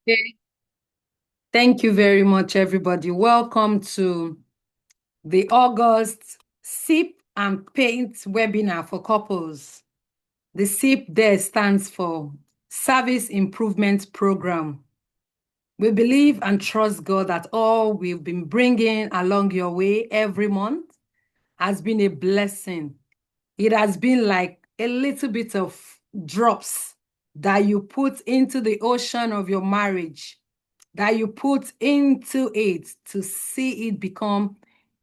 Okay. Thank you very much, everybody. Welcome to the August Sip and Paint webinar for couples. The SIP there stands for Service Improvement Program. We believe and trust God that all we've been bringing along your way every month has been a blessing. It has been like a little bit of drops that you put into the ocean of your marriage, that you put into it to see it become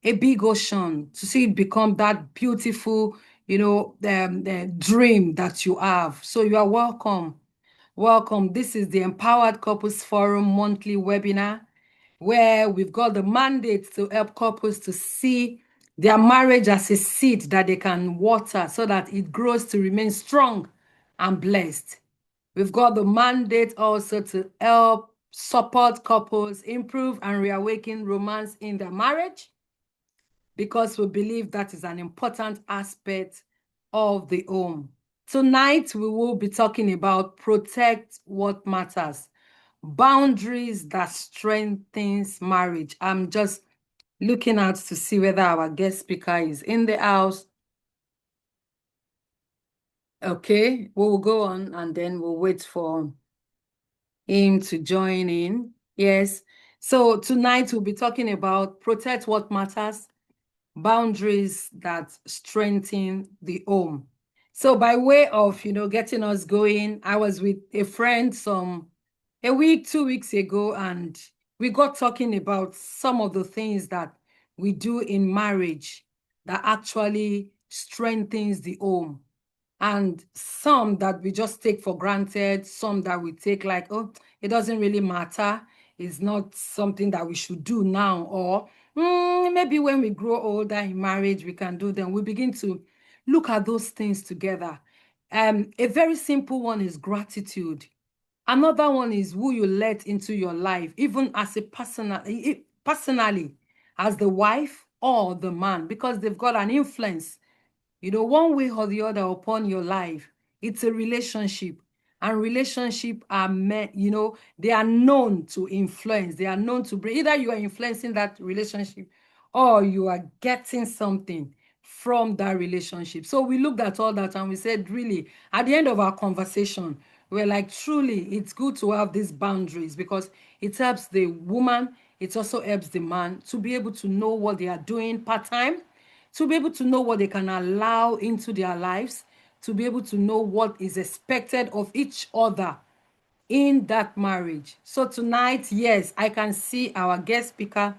a big ocean, to see it become that beautiful, the dream that you have. So you are welcome. Welcome. This is the Empowered Couples Forum monthly webinar where we've got the mandate to help couples to see their marriage as a seed that they can water so that it grows to remain strong and blessed. We've got the mandate also to help support couples improve and reawaken romance in their marriage because we believe that is an important aspect of the home. Tonight, we will be talking about protect what matters, boundaries that strengthens marriage. I'm just looking out to see whether our guest speaker is in the house. Okay, we'll go on and then we'll wait for him to join in. Yes. So tonight we'll be talking about protect what matters, boundaries that strengthen the home. So by way of, getting us going, I was with a friend a week, 2 weeks ago, and we got talking about some of the things that we do in marriage that actually strengthens the home. And some that we just take for granted, some that we take like, oh, it doesn't really matter. It's not something that we should do now, or maybe when we grow older in marriage, we can do them. We begin to look at those things together. A very simple one is gratitude. Another one is who you let into your life, even as a personally, as the wife or the man, because they've got an influence, one way or the other upon your life. It's a relationship. And relationship are meant, they are known to influence. They are known to bring, either you are influencing that relationship or you are getting something from that relationship. So we looked at all that and we said, really, at the end of our conversation, we're like, truly, it's good to have these boundaries because it helps the woman, it also helps the man to be able to know what they are doing part-time, to be able to know what they can allow into their lives, to be able to know what is expected of each other in that marriage. So tonight, yes, I can see our guest speaker,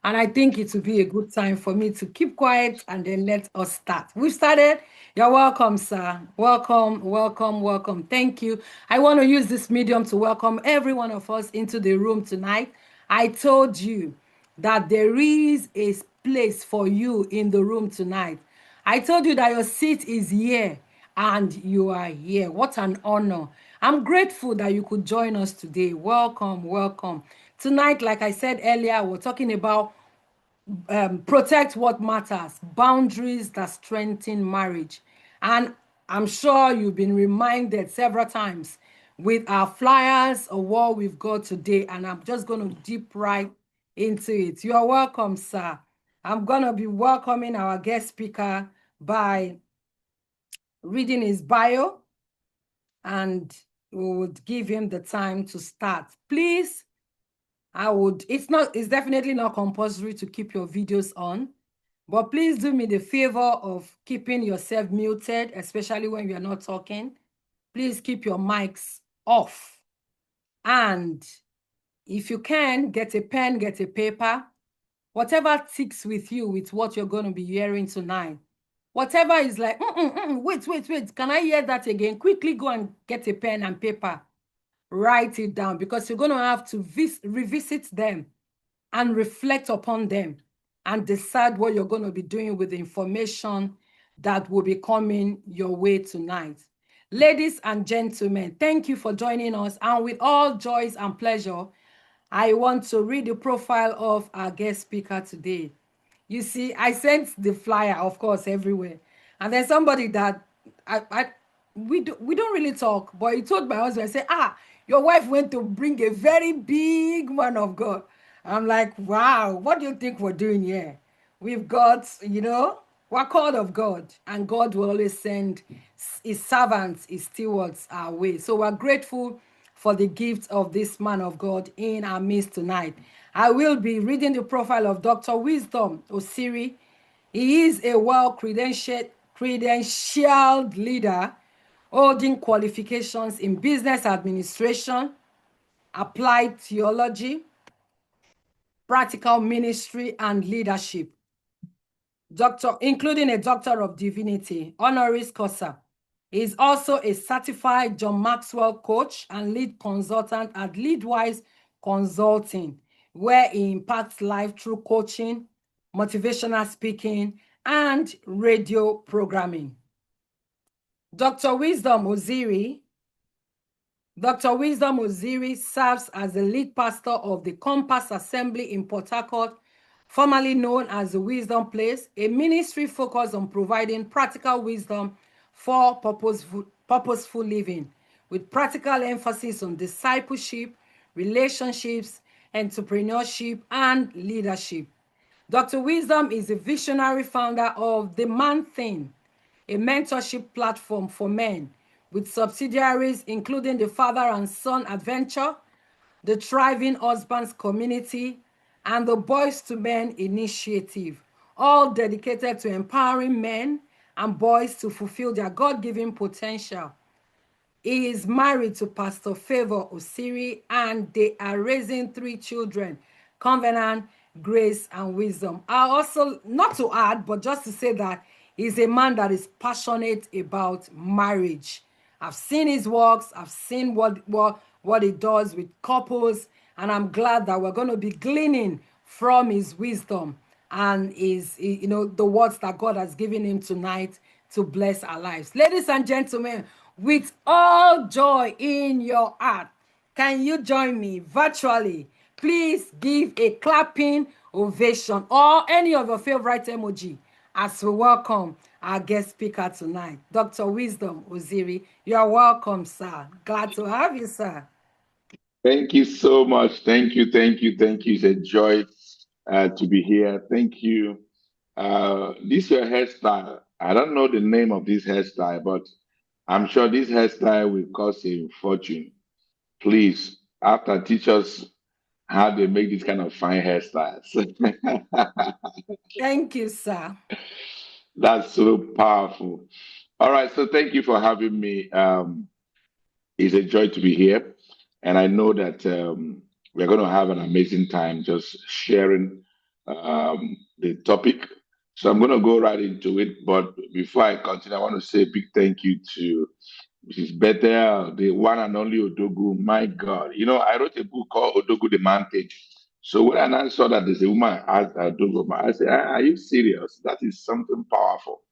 and I think it will be a good time for me to keep quiet and then let us start. We've started. You're welcome, sir. Welcome, welcome, welcome. Thank you. I want to use this medium to welcome every one of us into the room tonight. I told you that there is a place for you in the room tonight. I told you that your seat is here and you are here. What an honor. I'm grateful that you could join us today. Welcome, welcome. Tonight, like I said earlier, we're talking about protect what matters, boundaries that strengthen marriage. And I'm sure you've been reminded several times with our flyers of what we've got today. And I'm just going to deep right into it. You are welcome, sir. I'm going to be welcoming our guest speaker by reading his bio, and we would give him the time to start. Please, it's definitely not compulsory to keep your videos on, but please do me the favor of keeping yourself muted, especially when we are not talking. Please keep your mics off. And if you can, get a pen, get a paper, whatever ticks with you with what you're going to be hearing tonight. Whatever is like, wait, can I hear that again? Quickly go and get a pen and paper. Write it down because you're going to have to revisit them and reflect upon them and decide what you're going to be doing with the information that will be coming your way tonight. Ladies and gentlemen, thank you for joining us. And with all joys and pleasure, I want to read the profile of our guest speaker today. You see, I sent the flyer, of course, everywhere. And there's somebody that we don't really talk, but he told my husband, I said, your wife went to bring a very big man of God. I'm like, wow, what do you think we're doing here? We've got, we're called of God, and God will always send his servants, his stewards our way. So we're grateful for the gift of this man of God in our midst tonight. I will be reading the profile of Dr. Wisdom Osiri. He is a credentialed leader holding qualifications in business administration, applied theology, practical ministry, and leadership. Including a Doctor of Divinity, honoris causa. He is also a certified John Maxwell coach and lead consultant at Leadwise Consulting, where he impacts life through coaching, motivational speaking, and radio programming. Dr. Wisdom Osiri serves as the lead pastor of the Compass Assembly in Port Harcourt, formerly known as the Wisdom Place, a ministry focused on providing practical wisdom for purposeful living, with practical emphasis on discipleship, relationships, entrepreneurship, and leadership. Dr. Wisdom is a visionary founder of The Man Thing, a mentorship platform for men, with subsidiaries including the Father and Son Adventure, the Thriving Husbands Community, and the Boys to Men Initiative, all dedicated to empowering men and boys to fulfill their God-given potential. He is married to Pastor Fore Osiri, and they are raising 3 children, Covenant, Grace, and Wisdom. I also, not to add, but just to say that he's a man that is passionate about marriage. I've seen his works, I've seen what he does with couples, and I'm glad that we're going to be gleaning from his wisdom and his, the words that God has given him tonight to bless our lives. Ladies and gentlemen, with all joy in your heart, can you join me virtually? Please give a clapping ovation or any of your favorite emoji as we welcome our guest speaker tonight, Dr. Wisdom Osiri. You are welcome, sir. Glad to have you, sir. Thank you so much. Thank you. It's a joy to be here. Thank you. This is your hairstyle. I don't know the name of this hairstyle, but I'm sure this hairstyle will cost a fortune. Please, after teach us how they make this kind of fine hairstyles. Thank you, sir. That's so powerful. All right, so thank you for having me. It's a joy to be here. And I know that we're going to have an amazing time just sharing the topic. So I'm going to go right into it. But before I continue, I want to say a big thank you to Mrs. Bethel, the one and only Odogwu. My God. I wrote a book called Odogwu the Man Thing. So when I saw that there's a woman asked Odogwu, I said, are you serious? That is something powerful.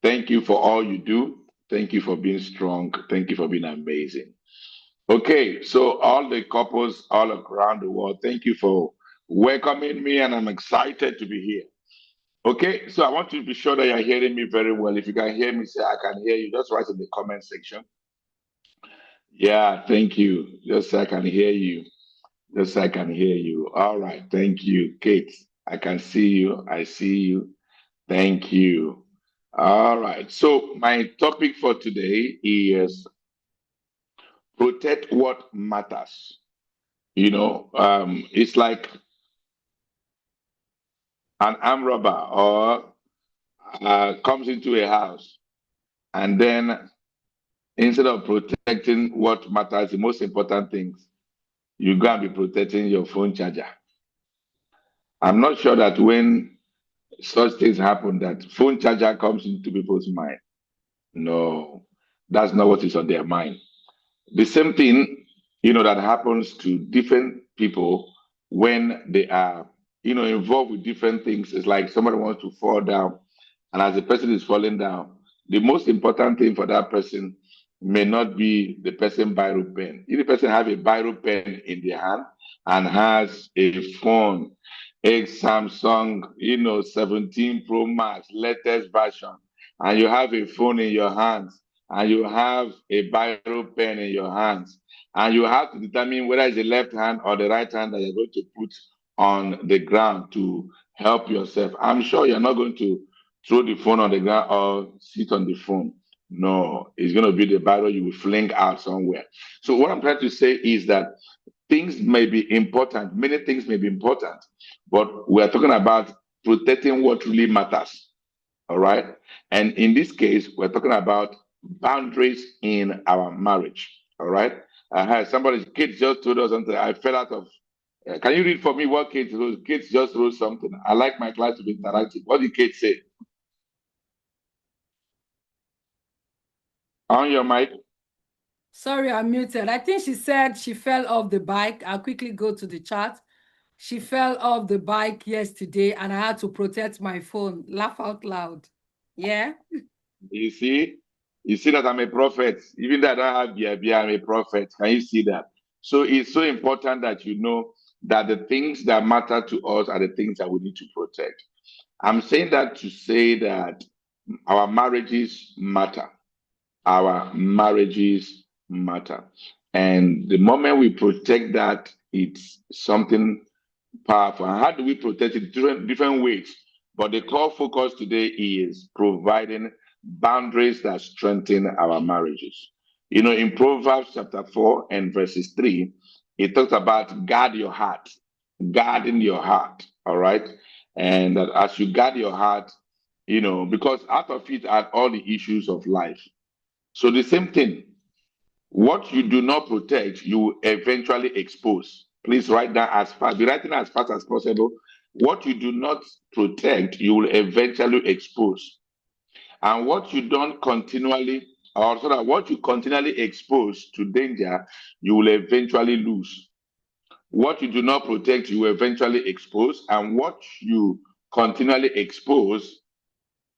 Thank you for all you do. Thank you for being strong. Thank you for being amazing. Okay, so all the couples all around the world, thank you for welcoming me, and I'm excited to be here. Okay, so I want you to be sure that you're hearing me very well. If you can hear me, say I can hear you. Just write in the comment section. Yeah, thank you. Just so I can hear you. Just so I can hear you. All right, thank you, Kate. I can see you. I see you. Thank you. All right, so my topic for today is protect what matters. It's like an armed robber or comes into a house, and then instead of protecting what matters, the most important things, you go and be protecting your phone charger. I'm not sure that when such things happen, that phone charger comes into people's mind. No, that's not what is on their mind. The same thing, that happens to different people when they are, involved with different things. It's like somebody wants to fall down, and as the person is falling down, the most important thing for that person may not be the person biro pen. If the person have a biro pen in their hand and has a phone, a Samsung, 17 Pro Max, latest version, and you have a phone in your hands, and you have a biro pen in your hands, and you have to determine whether it's the left hand or the right hand that you're going to put on the ground to help yourself. I'm sure you're not going to throw the phone on the ground or sit on the phone. No, it's going to be the biro you will fling out somewhere. So what I'm trying to say is that things may be important, many things may be important, but we're talking about protecting what really matters. All right. And in this case, we're talking about boundaries in our marriage. All right. I had somebody's kids just told us something. I fell out of. Can you read for me what kids wrote? Kids just wrote something. I like my class to be interactive. What did kids say? On your mic. Sorry, I'm muted. I think she said she fell off the bike. I'll quickly go to the chat. She fell off the bike yesterday and I had to protect my phone. Laugh out loud. Yeah. You see that I'm a prophet. Even though I don't have BIB, I'm a prophet. Can you see that? So it's so important that you know that the things that matter to us are the things that we need to protect. I'm saying that to say that our marriages matter. Our marriages matter. And the moment we protect that, it's something powerful. And how do we protect it? Different ways. But the core focus today is providing boundaries that strengthen our marriages. You know, in Proverbs chapter 4 and verses 3, it talks about guard your heart, guarding your heart. All right. And that as you guard your heart, you know, because out of it are all the issues of life. So the same thing, what you do not protect, you will eventually expose. Please write that as fast, be writing as fast as possible. What you do not protect, you will eventually expose. And what you don't continually, or so that what you continually expose to danger, you will eventually lose. What you do not protect, you will eventually expose. And what you continually expose,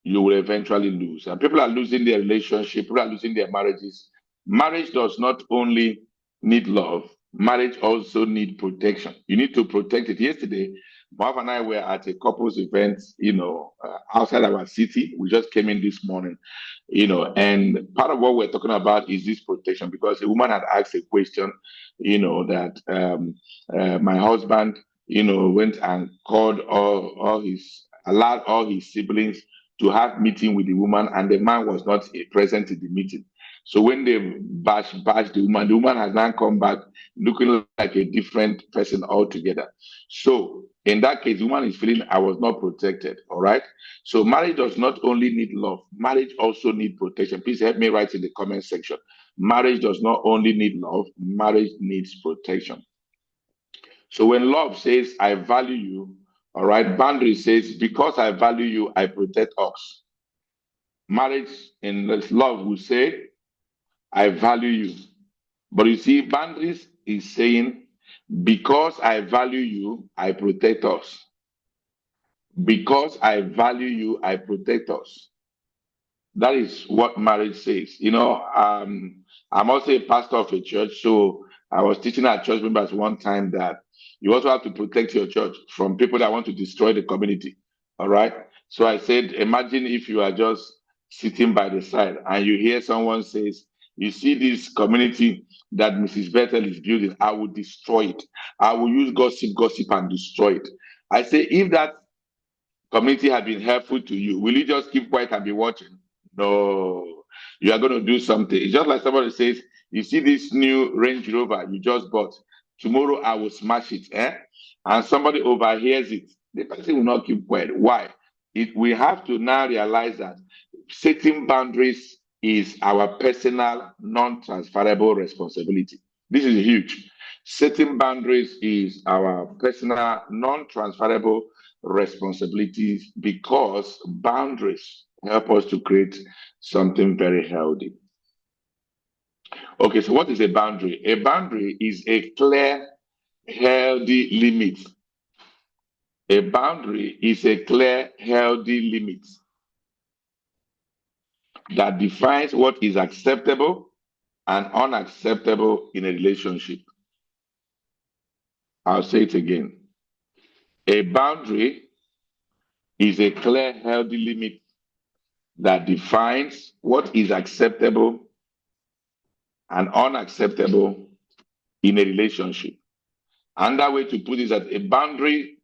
you will eventually lose. And people are losing their relationship, people are losing their marriages. Marriage does not only need love, marriage also need protection. You need to protect it. Yesterday, my wife and I were at a couples event, outside our city. We just came in this morning, and part of what we're talking about is this protection because a woman had asked a question, that my husband, went and called allowed all his siblings to have meeting with the woman, and the man was not present in the meeting. So when they bash the woman has now come back looking like a different person altogether. So in that case, the woman is feeling I was not protected. All right. So marriage does not only need love, marriage also need protection. Please help me write in the comment section. Marriage does not only need love, marriage needs protection. So when love says, I value you, all right, boundary says, because I value you, I protect us. Marriage in love will say, I value you. But you see, boundaries is saying, because I value you, I protect us. Because I value you, I protect us. That is what marriage says. I'm also a pastor of a church, so I was teaching our church members one time that you also have to protect your church from people that want to destroy the community. All right. So I said, imagine if you are just sitting by the side and you hear someone says, you see this community that Mrs. Bethel is building, I will destroy it. I will use gossip and destroy it. I say, if that community had been helpful to you, will you just keep quiet and be watching? No, you are going to do something. It's just like somebody says, you see this new Range Rover you just bought. Tomorrow I will smash it. And somebody overhears it. The person will not keep quiet. Why? We have to now realize that setting boundaries is our personal, non-transferable responsibility. This is huge. Setting boundaries is our personal, non-transferable responsibilities because boundaries help us to create something very healthy. Okay, so what is a boundary? A boundary is a clear, healthy limit. A boundary is a clear, healthy limit that defines what is acceptable and unacceptable in a relationship. I'll say it again. A boundary is a clear, healthy limit that defines what is acceptable and unacceptable in a relationship. Another way to put it is that a boundary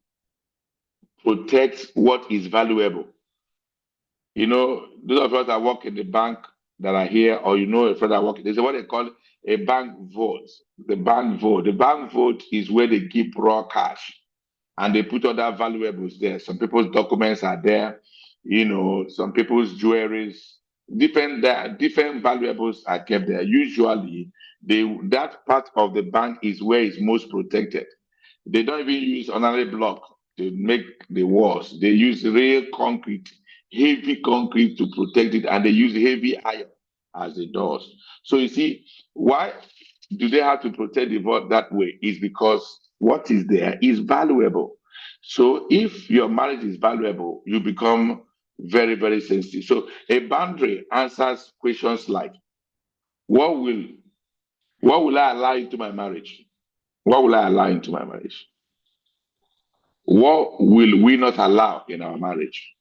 protects what is valuable. You know, those of us that work in the bank that are here, or you know a friend that work, there's what they call a bank vote. The bank vote. The bank vote is where they keep raw cash and they put other valuables there. Some people's documents are there, you know, some people's jewelries, different valuables are kept there. Usually, that part of the bank is where it's most protected. They don't even use ordinary block to make the walls. They use real concrete, heavy concrete to protect it, and they use heavy iron as the doors. So you see, why do they have to protect the vault that way? Is because what is there is valuable. So if your marriage is valuable, you become very, very sensitive. So a boundary answers questions like, what will I allow into my marriage? What will I allow into my marriage? What will we not allow in our marriage?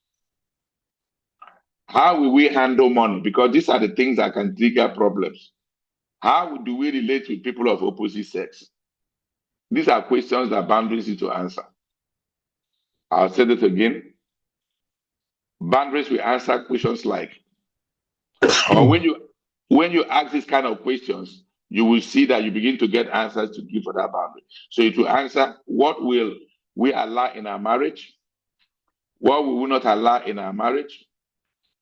How will we handle money? Because these are the things that can trigger problems. How do we relate with people of opposite sex? These are questions that boundaries need to answer. I'll say this again. Boundaries will answer questions like, or when you ask these kind of questions, you will see that you begin to get answers to give for that boundary. So it will answer, what will we allow in our marriage? What will we not allow in our marriage?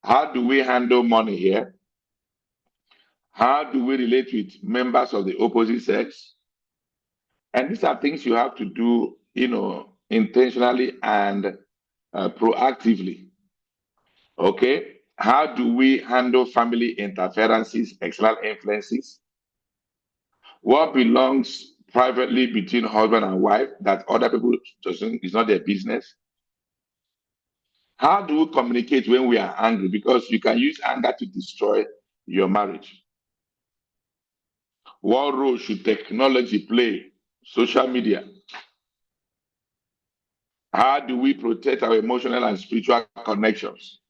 How do we handle money here? How do we relate with members of the opposite sex? And these are things you have to do, you know, intentionally and proactively. Okay? How do we handle family interferences, external influences? What belongs privately between husband and wife that other people is not their business? How do we communicate when we are angry? Because you can use anger to destroy your marriage. What role should technology play? Social media. How do we protect our emotional and spiritual connections?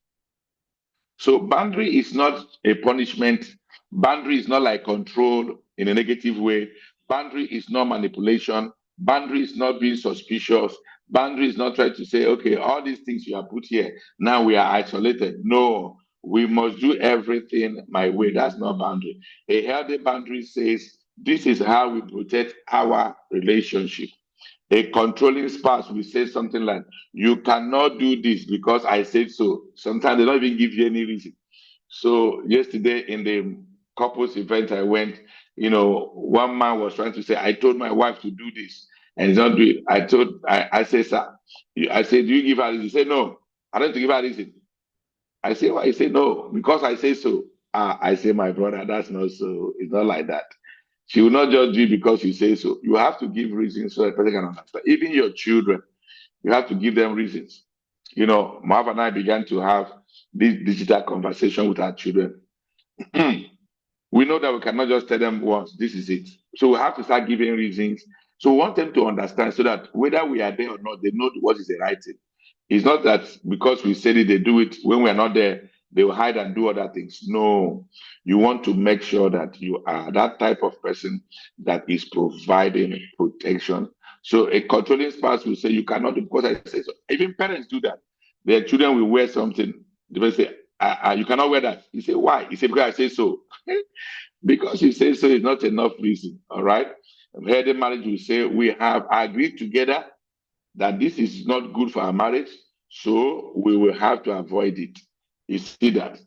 So boundary is not a punishment. Boundary is not like control in a negative way. Boundary is not manipulation. Boundary is not being suspicious. Boundary is not trying to say, okay, all these things you have put here, now we are isolated. No, we must do everything my way. That's not boundary. A healthy boundary says, this is how we protect our relationship. A controlling spouse will say something like, you cannot do this because I said so. Sometimes they don't even give you any reason. So yesterday in the couples event I went, you know, one man was trying to say, I told my wife to do this and he's not doing it. I said, sir, I said, do you give her reason? He said, no, I don't give her reason. I say, why? He said, no, because I say so. I say, my brother, that's not so. It's not like that. She will not just do it because you say so. You have to give reasons so that person can understand. Even your children, you have to give them reasons. You know, Marv and I began to have this digital conversation with our children. We know that we cannot just tell them once, this is it. So we have to start giving reasons. So we want them to understand so that whether we are there or not, they know what is the right thing. It's not that because we said it, they do it. When we are not there, they will hide and do other things. No, you want to make sure that you are that type of person that is providing protection. So a controlling spouse will say, you cannot do because I say so. Even parents do that. Their children will wear something. They will say, you cannot wear that. You say, why? You say, because I say so. Because you say so is not enough reason. All right. Healthy marriage will say, we have agreed together that this is not good for our marriage, so we will have to avoid it. You see that?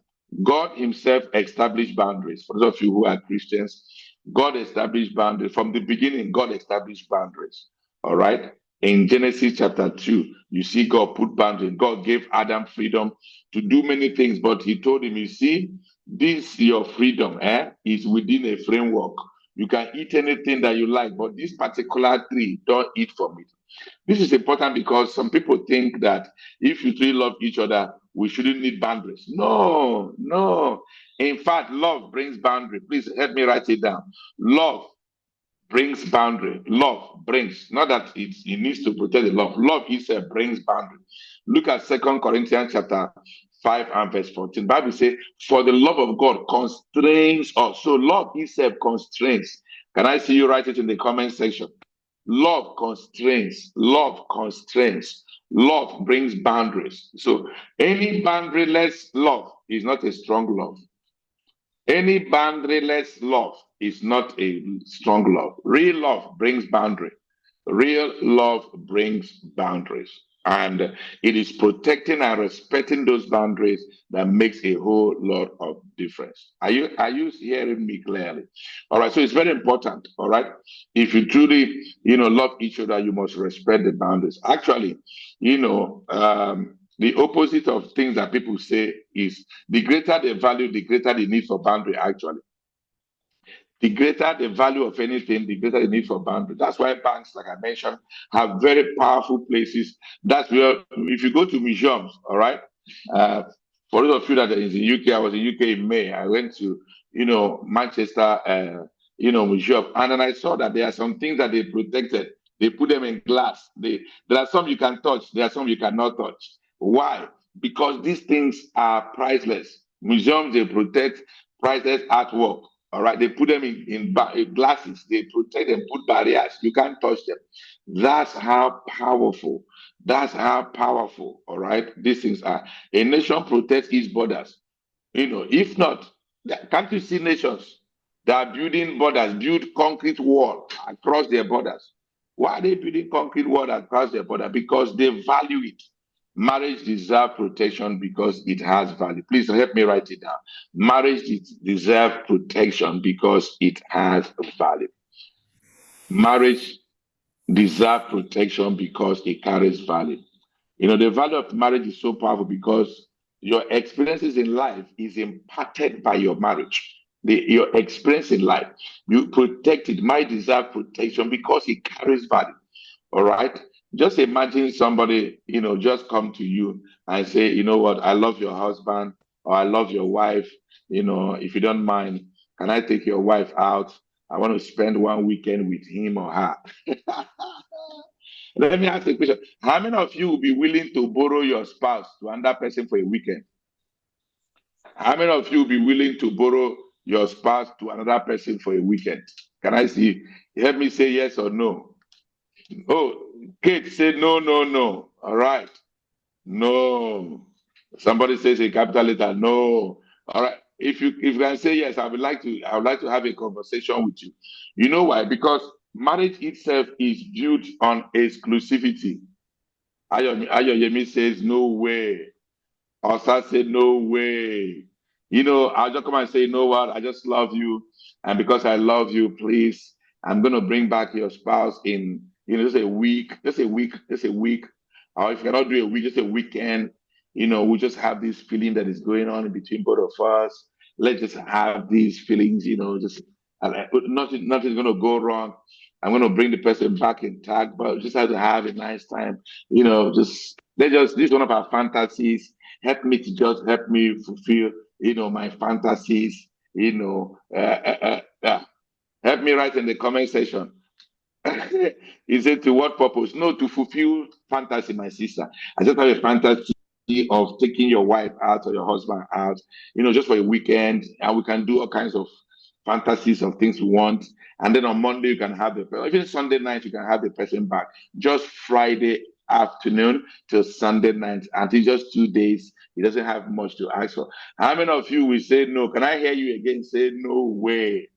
God himself established boundaries. For those of you who are Christians, God established boundaries. From the beginning, God established boundaries. All right? In Genesis chapter 2, you see God put boundaries. God gave Adam freedom to do many things, but he told him, you see, this your freedom is within a framework. You can eat anything that you like, but this particular tree, don't eat from it. This is important because some people think that if you truly love each other, we shouldn't need boundaries. No, no. In fact, love brings boundary. Please help me write it down. Love brings boundary. Love brings, not that it needs to protect the love. Love itself brings boundary. Look at 2 Corinthians chapter 5 and verse 14. Bible says, for the love of God constrains us. So love itself constrains. Can I see you write it in the comment section? Love constrains. Love constrains. Love brings boundaries. So any boundaryless love is not a strong love. Any boundaryless love is not a strong love. Real love brings boundary. Real love brings boundaries. And it is protecting and respecting those boundaries that makes a whole lot of difference. Are you hearing me clearly? All right. So it's very important. All right. If you truly, love each other, you must respect the boundaries. Actually, the opposite of things that people say is the greater the value, the greater the need for boundary, actually. The greater the value of anything, the greater the need for boundary. That's why banks, like I mentioned, have very powerful places. That's where, if you go to museums, all right, for those of you that are in the UK, I was in the UK in May. I went to, Manchester, museum, and then I saw that there are some things that they protected. They put them in glass. There are some you can touch. There are some you cannot touch. Why? Because these things are priceless. Museums, they protect priceless artwork. All right, they put them in glasses. They protect them, put barriers. You can't touch them. That's how powerful. That's how powerful. All right, these things are. A nation protects its borders. If not, can't you see nations that are building borders, build concrete wall across their borders? Why are they building concrete wall across their border? Because they value it. Marriage deserves protection because it has value. Please help me write it down. Marriage deserves protection because it has value. Marriage deserves protection because it carries value. The value of marriage is so powerful because your experiences in life is imparted by your marriage. Your experience in life, you protect it. Marriage deserves protection because it carries value. All right. Just imagine somebody, just come to you and say, you know what, I love your husband or I love your wife. If you don't mind, can I take your wife out? I want to spend one weekend with him or her. Let me ask you a question. How many of you will be willing to borrow your spouse to another person for a weekend? How many of you will be willing to borrow your spouse to another person for a weekend? Can I see? Help me say yes or no. Oh, Kate said no, no, no. All right. No. Somebody says a capital letter. No. All right. If you can say yes, I would like to have a conversation with you. You know why? Because marriage itself is built on exclusivity. Ayoyemi says no way. Osa said no way. I'll just come and say, you know what? I just love you. And because I love you, please, I'm going to bring back your spouse in, just a week. Or if you cannot do a week, just a weekend. We just have this feeling that is going on in between both of us. Let's just have these feelings, just nothing's going to go wrong. I'm going to bring the person back intact, but just have to have a nice time. This is one of our fantasies. Help me fulfill, my fantasies. Help me write in the comment section. He said, to what purpose? No, to fulfill fantasy, my sister. I just have a fantasy of taking your wife out or your husband out, just for a weekend, and we can do all kinds of fantasies of things we want. And then on Monday, you can have even Sunday night, you can have the person back. Just Friday afternoon till Sunday night, until just 2 days. He doesn't have much to ask for. How many of you will say no? Can I hear you again say no way?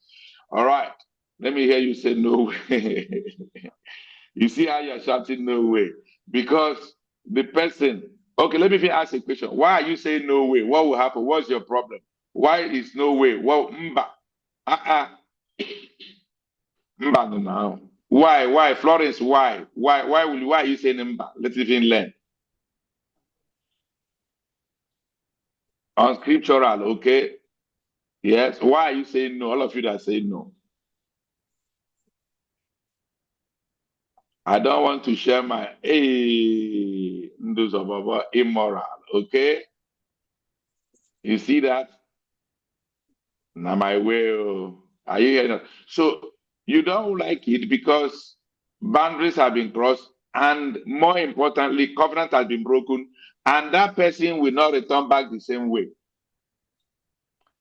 All right. Let me hear you say no way. You see how you're shouting no way? Because the person, okay, let me even ask a question. Why are you saying no way? What will happen? What's your problem? Why is no way? Well, mba. Mba no now. Why? Florence, why? Why are you saying mba? Let's even learn. Unscriptural, okay? Yes. Why are you saying no? All of you that say no. I don't want to share my immoral, okay? You see that? Now my will. Are you hearing? So you don't like it because boundaries have been crossed, and more importantly, covenant has been broken and that person will not return back the same way.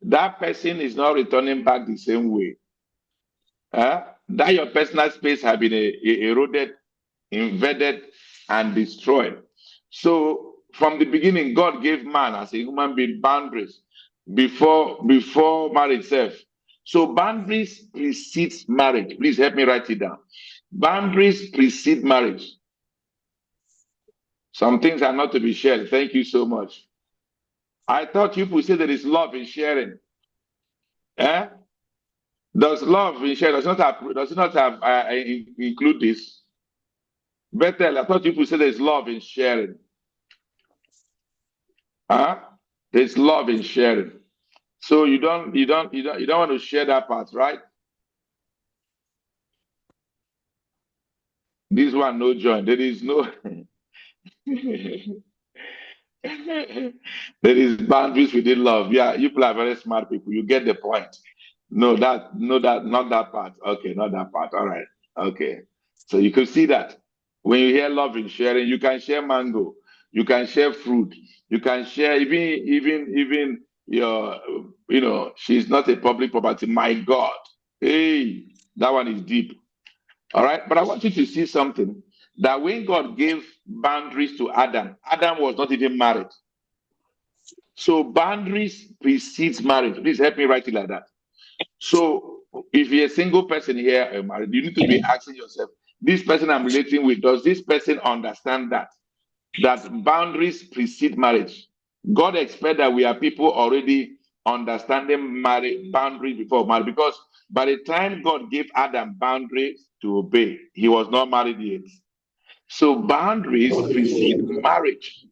That person is not returning back the same way. That your personal space has been eroded, invaded, and destroyed. So from the beginning, God gave man as a human being boundaries before marriage itself. So boundaries precedes marriage. Please help me write it down. Boundaries precede marriage. Some things are not to be shared. Thank you so much. I thought you would say there is love in sharing. Does love in sharing does it not have include this? Bethel, I thought you would say there is love in sharing. There's love in sharing. So you don't want to share that part, right? This one, no join. There is no there is boundaries within love. Yeah, you people are very smart people. You get the point. Not that part. Okay, not that part. All right. Okay. So you can see that when you hear love in sharing, you can share mango, you can share fruit, you can share even your, she's not a public property. My God. Hey, that one is deep. All right. But I want you to see something that when God gave boundaries to Adam, Adam was not even married. So boundaries precedes marriage. Please help me write it like that. So if you're a single person here married, you need to be asking yourself, this person I'm relating with, does this person understand that boundaries precede marriage? God expects that we are people already understanding boundaries before marriage, because by the time God gave Adam boundaries to obey, he was not married yet. So boundaries precede marriage.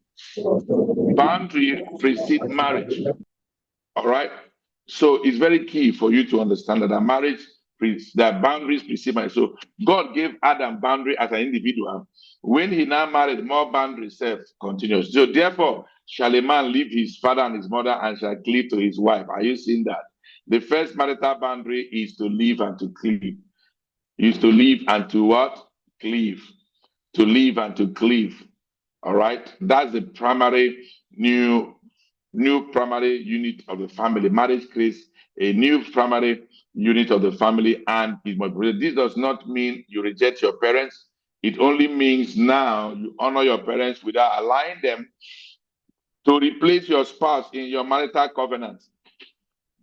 Boundaries precede marriage. All right. So it's very key for you to understand that that boundaries precede marriage. So God gave Adam boundary as an individual. When he now married, more boundaries self continues. So therefore, shall a man leave his father and his mother and shall cleave to his wife? Are you seeing that? The first marital boundary is to live and to cleave. Is to live and to what? Cleave. To live and to cleave. All right. That's the primary new primary unit of the family. Marriage creates a new primary unit of the family, and this does not mean you reject your parents. It only means now you honor your parents without allowing them to replace your spouse in your marital covenant.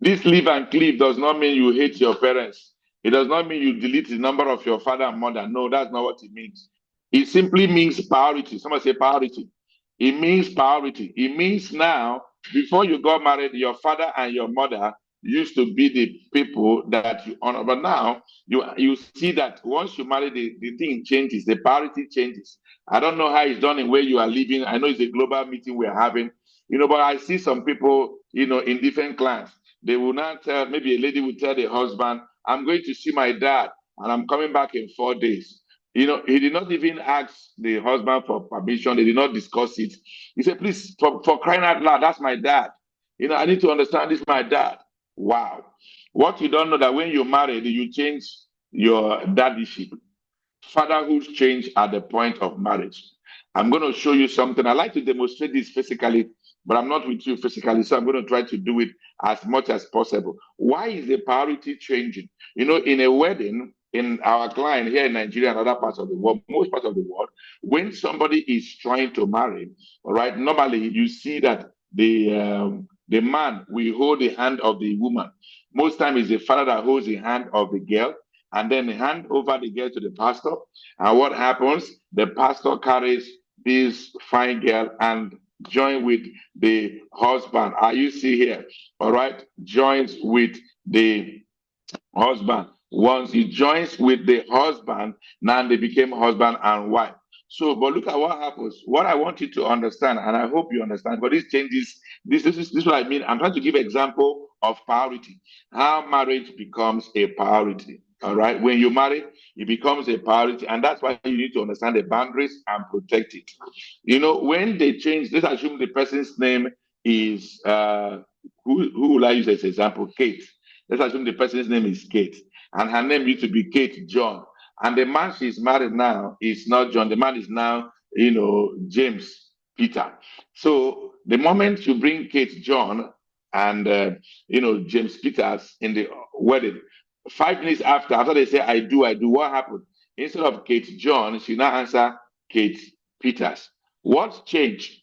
This live and cleave does not mean you hate your parents. It does not mean you delete the number of your father and mother. No, that's not what it means. It simply means priority. Somebody say priority. It means priority. It means now, before you got married, your father and your mother used to be the people that you honor. But now you see that once you marry, the thing changes, the priority changes. I don't know how it's done in where you are living. I know it's a global meeting we're having, but I see some people, in different clans. They will not tell, maybe a lady will tell the husband, I'm going to see my dad and I'm coming back in 4 days. He did not even ask the husband for permission. They did not discuss it. He said, please, for crying out loud, that's my dad. I need to understand this is my dad. Wow. What you don't know that when you're married, you change your daddyship. Fatherhood change at the point of marriage. I'm going to show you something. I like to demonstrate this physically, but I'm not with you physically, so I'm going to try to do it as much as possible. Why is the priority changing? In a wedding, in our client here in Nigeria and other parts of the world, most parts of the world, when somebody is trying to marry, all right, normally you see that the man will hold the hand of the woman. Most times it's the father that holds the hand of the girl, and then hand over the girl to the pastor. And what happens? The pastor carries this fine girl and join with the husband. You see here, all right? Joins with the husband. Once he joins with the husband, now they became husband and wife. So, but look at what happens. What I want you to understand, and I hope you understand, but this changes. This is what I mean. I'm trying to give example of priority. How marriage becomes a priority. All right. When you marry, it becomes a priority, and that's why you need to understand the boundaries and protect it. When they change, let's assume the person's name is who will I use as example? Kate. Let's assume the person's name is Kate, and her name used to be Kate John. And the man she's married now is not John. The man is now, James. Peter. So the moment you bring Kate John and James Peters in the wedding, 5 minutes after they say I do, what happened? Instead of Kate John, she now answer Kate Peters. What changed?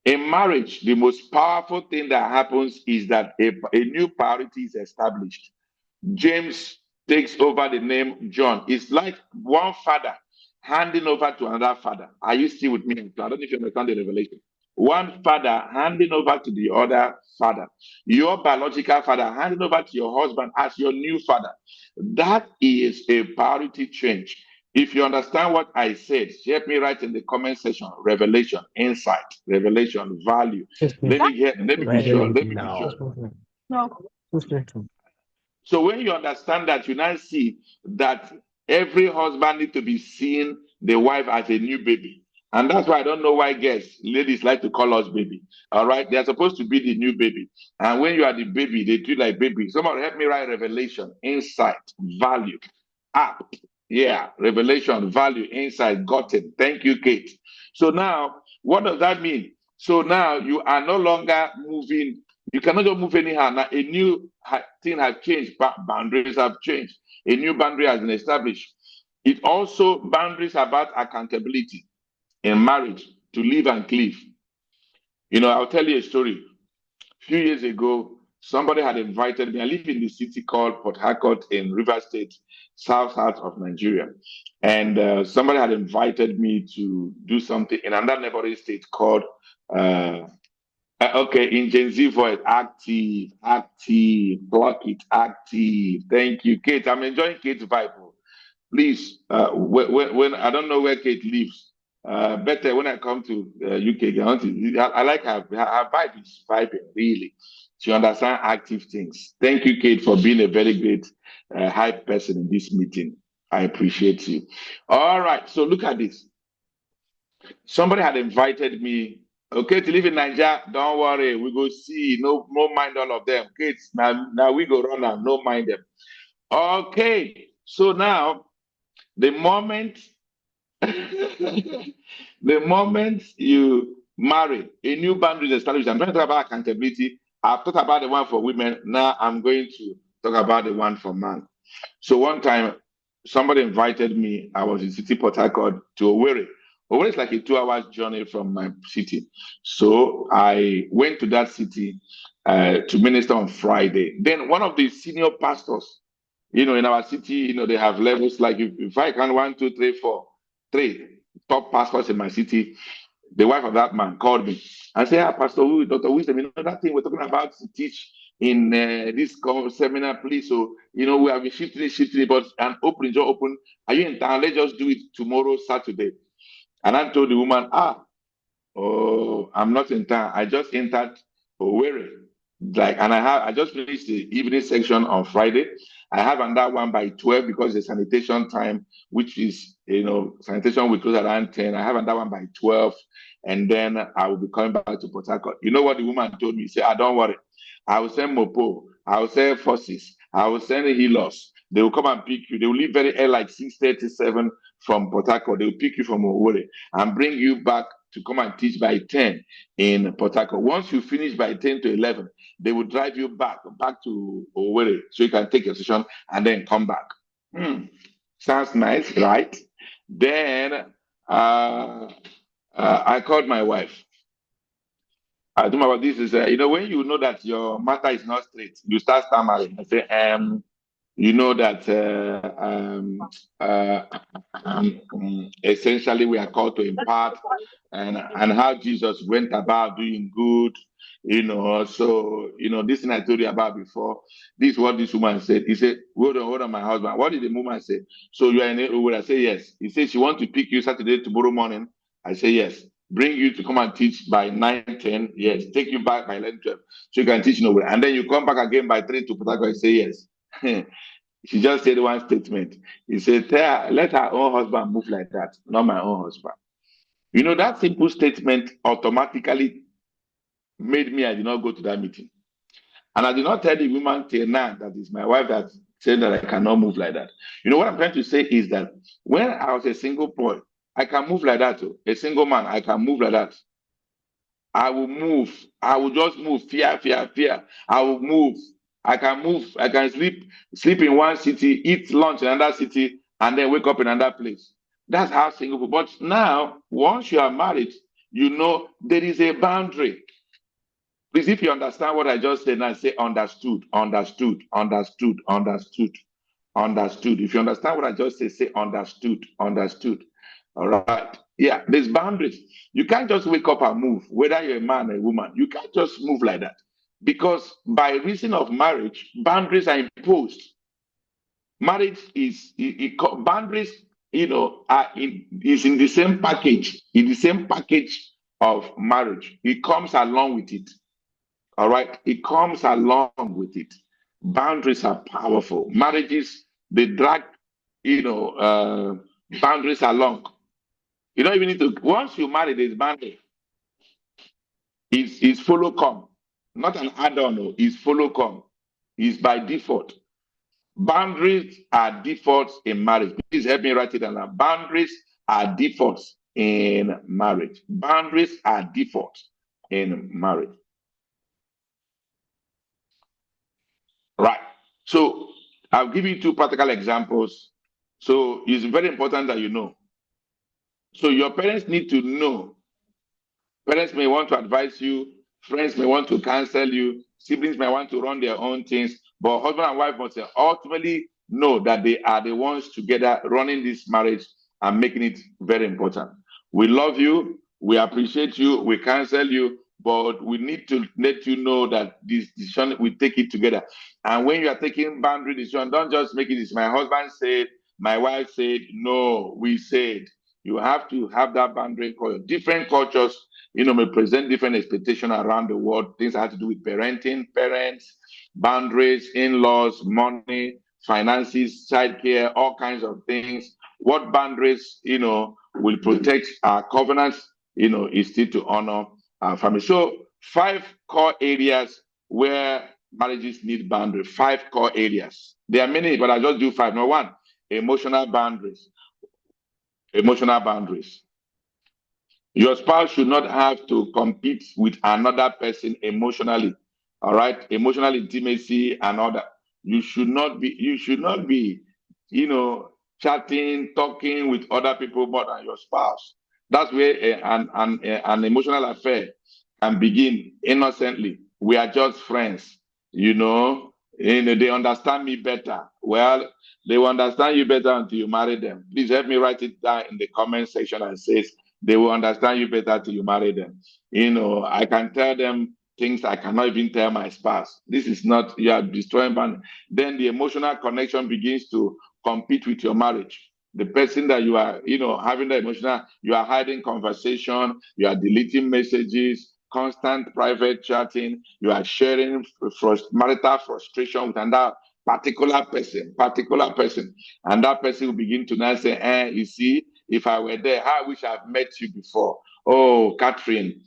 In marriage, the most powerful thing that happens is that a new priority is established. James takes over the name John. It's like one father handing over to another father. Are you still with me? I don't know if you understand the revelation. One father handing over to the other father. Your biological father handing over to your husband as your new father. That is a priority change. If you understand what I said, help me write in the comment section. Revelation, insight, revelation, value. Let me be sure. Let me be sure. No. So when you understand that, you now see that every husband needs to be seeing the wife as a new baby. And that's why I don't know why ladies like to call us baby. All right. They're supposed to be the new baby. And when you are the baby, they treat like baby. Somebody help me write revelation, insight, value, app. Yeah. Revelation, value, insight, gotten. Thank you, Kate. So now, what does that mean? So now you are no longer moving. You cannot just move anyhow. Now a new thing has changed. Boundaries have changed. A new boundary has been established. It also boundaries about accountability in marriage to live and cleave. I'll tell you a story. A few years ago, somebody had invited me. I live in the city called Port Harcourt in Rivers State, south of Nigeria. And somebody had invited me to do something in another neighboring state called in Gen Z voice, active, block it, active. Thank you, Kate. I'm enjoying Kate's vibe. Please, when I don't know where Kate lives, better when I come to UK, I like her vibe is vibing, really. She understands active things. Thank you, Kate, for being a very great hype person in this meeting. I appreciate you. All right, so look at this. Somebody had invited me. Okay, to live in Nigeria, don't worry, we go see. No mind all of them. Kids, now we go run and no mind them. Okay, so now the moment you marry, a new boundary is established. I'm trying to talk about accountability. I've talked about the one for women. Now I'm going to talk about the one for man. So one time, somebody invited me. I was in City Port Harcourt to Owerri. Owerri is like a 2 hours journey from my city. So I went to that city to minister on Friday. Then one of the senior pastors, in our city, they have levels like if I can 1, 2, 3, 4, 3 top pastors in my city. The wife of that man called me and said, Pastor Dr. Wisdom, that thing we're talking about to teach in this seminar, please. So, we have been shifting, but an open, just open. Are you in town? Let's just do it tomorrow, Saturday. And I told the woman, I'm not in town. I just entered Owerri. And I just finished the evening section on Friday. I have another one by 12 because the sanitation time, which is, sanitation will close around 10. I have another one by 12. And then I will be coming back to Port Harcourt. You know what the woman told me? She said, don't worry. I will send Mopo. I will send Forces. I will send Helos. They will come and pick you. They will leave very early, like 6:37 from Port Harcourt. They will pick you from Owerri and bring you back to come and teach by 10 in Port Harcourt. Once you finish by 10 to 11, they will drive you back to Owerri so you can take your session and then come back. Sounds nice, right? Then I called my wife. I told my wife, this is, when you know that your matter is not straight, you start stammering. I say, you know that essentially we are called to impart and how Jesus went about doing good, so this thing I told you about before, this is what this woman said. He said, hold on, my husband. What did the woman say? So you are in it? I say yes. He said she wants to pick you Saturday tomorrow morning. I say yes. Bring you to come and teach by 9, 10. Yes. Take you back by 11, 12. So you can teach nowhere. And then you come back again by 3 to Port Harcourt. I say yes. She just said one statement. He said, let her own husband move like that, not my own husband. That simple statement automatically made me, I did not go to that meeting. And I did not tell the woman till now that is my wife that said that I cannot move like that. What I'm trying to say is that when I was a single boy, I can move like that too. A single man, I can move like that. I will move. I will just move. Fear, fear, fear. I will move. I can move. I can sleep in one city, eat lunch in another city, and then wake up in another place. That's how single people. But now, once you are married, you know there is a boundary. Please, if you understand what I just said, now say understood, understood, understood, understood, understood. If you understand what I just said, say understood, understood. All right. Yeah, there's boundaries. You can't just wake up and move, whether you're a man or a woman. You can't just move like that. Because by reason of marriage, boundaries are imposed. Marriage boundaries, is in the same package, of marriage. It comes along with it. All right. It comes along with it. Boundaries are powerful. Marriages, they drag, boundaries along. You don't even need to, once you marry, there's boundary. It's follow come, not an add-on, no, it's follow come. It's by default. Boundaries are defaults in marriage. Please help me write it down. Boundaries are defaults in marriage. Boundaries are defaults in marriage. Right. So I'll give you two practical examples. So it's very important that you know. So your parents need to know. Parents may want to advise you, friends may want to counsel you, siblings may want to run their own things, but husband and wife must ultimately know that they are the ones together running this marriage and making it very important. We love you, we appreciate you, we counsel you, but we need to let you know that this decision, we take it together. And when you are taking boundary decision, don't just make it, my husband said, my wife said, no, we said. You have to have that boundary. Different cultures may present different expectations around the world. Things that have to do with parenting, parents, boundaries, in-laws, money, finances, childcare, all kinds of things. What boundaries, will protect our covenants, is still to honor our family. So 5 core areas where marriages need boundaries. 5 core areas. There are many, but I just do 5. Number 1, emotional boundaries. Emotional boundaries. Your spouse should not have to compete with another person emotionally. All right, emotional intimacy and all that. You should not be, chatting, talking with other people more than your spouse. That's where an emotional affair can begin innocently. We are just friends, they understand me better. Well, they will understand you better until you marry them. Please help me write it down in the comment section and says, they will understand you better till you marry them. I can tell them things I cannot even tell my spouse. This is not, you are destroying bond. Then the emotional connection begins to compete with your marriage. The person that you are, having the emotional, you are hiding conversation, you are deleting messages, constant private chatting, you are sharing marital frustration with another particular person, and that person will begin to now say, you see, if I were there, I wish I've met you before. Oh, Catherine,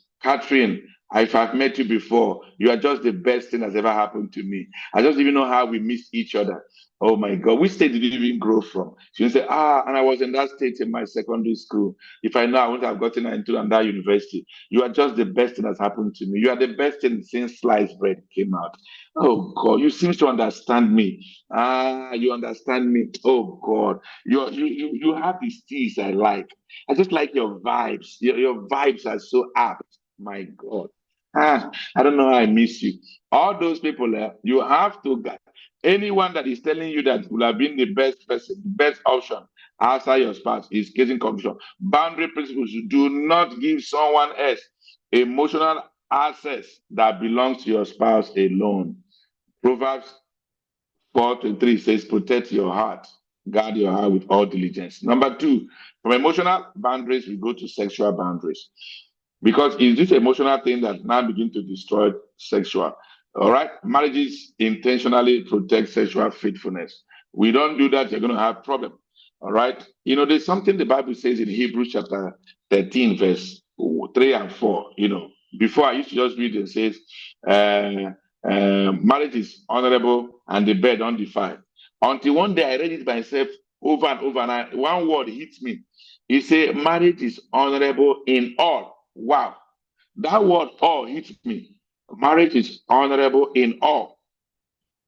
if I've met you before, you are just the best thing that's ever happened to me. I just even know how we miss each other. Oh my God, which state did you even grow from? She will say, and I was in that state in my secondary school. If I know, I wouldn't have gotten into that university. You are just the best thing that's happened to me. You are the best thing since sliced bread came out. Oh God, you seem to understand me. You understand me. Oh God, you have these things I like. I just like your vibes. Your vibes are so apt. My God. I don't know how I miss you. All those people, you have to, anyone that is telling you that will have been the best person, the best option outside your spouse is causing confusion. Boundary principles: do not give someone else emotional access that belongs to your spouse alone. Proverbs 4:3 says, protect your heart, guard your heart with all diligence. Number 2, from emotional boundaries, we go to sexual boundaries. Because it's this emotional thing that now begin to destroy sexual. All right. Marriages intentionally protect sexual faithfulness. We don't do that, you're going to have problem. All right. There's something the Bible says in Hebrews chapter 13, verse 3 and 4. Before I used to just read, it says, marriage is honorable and the bed undefiled. Until one day I read it myself over and over, and one word hits me. He said, marriage is honorable in all. Wow. That word all hits me. Marriage is honorable in all.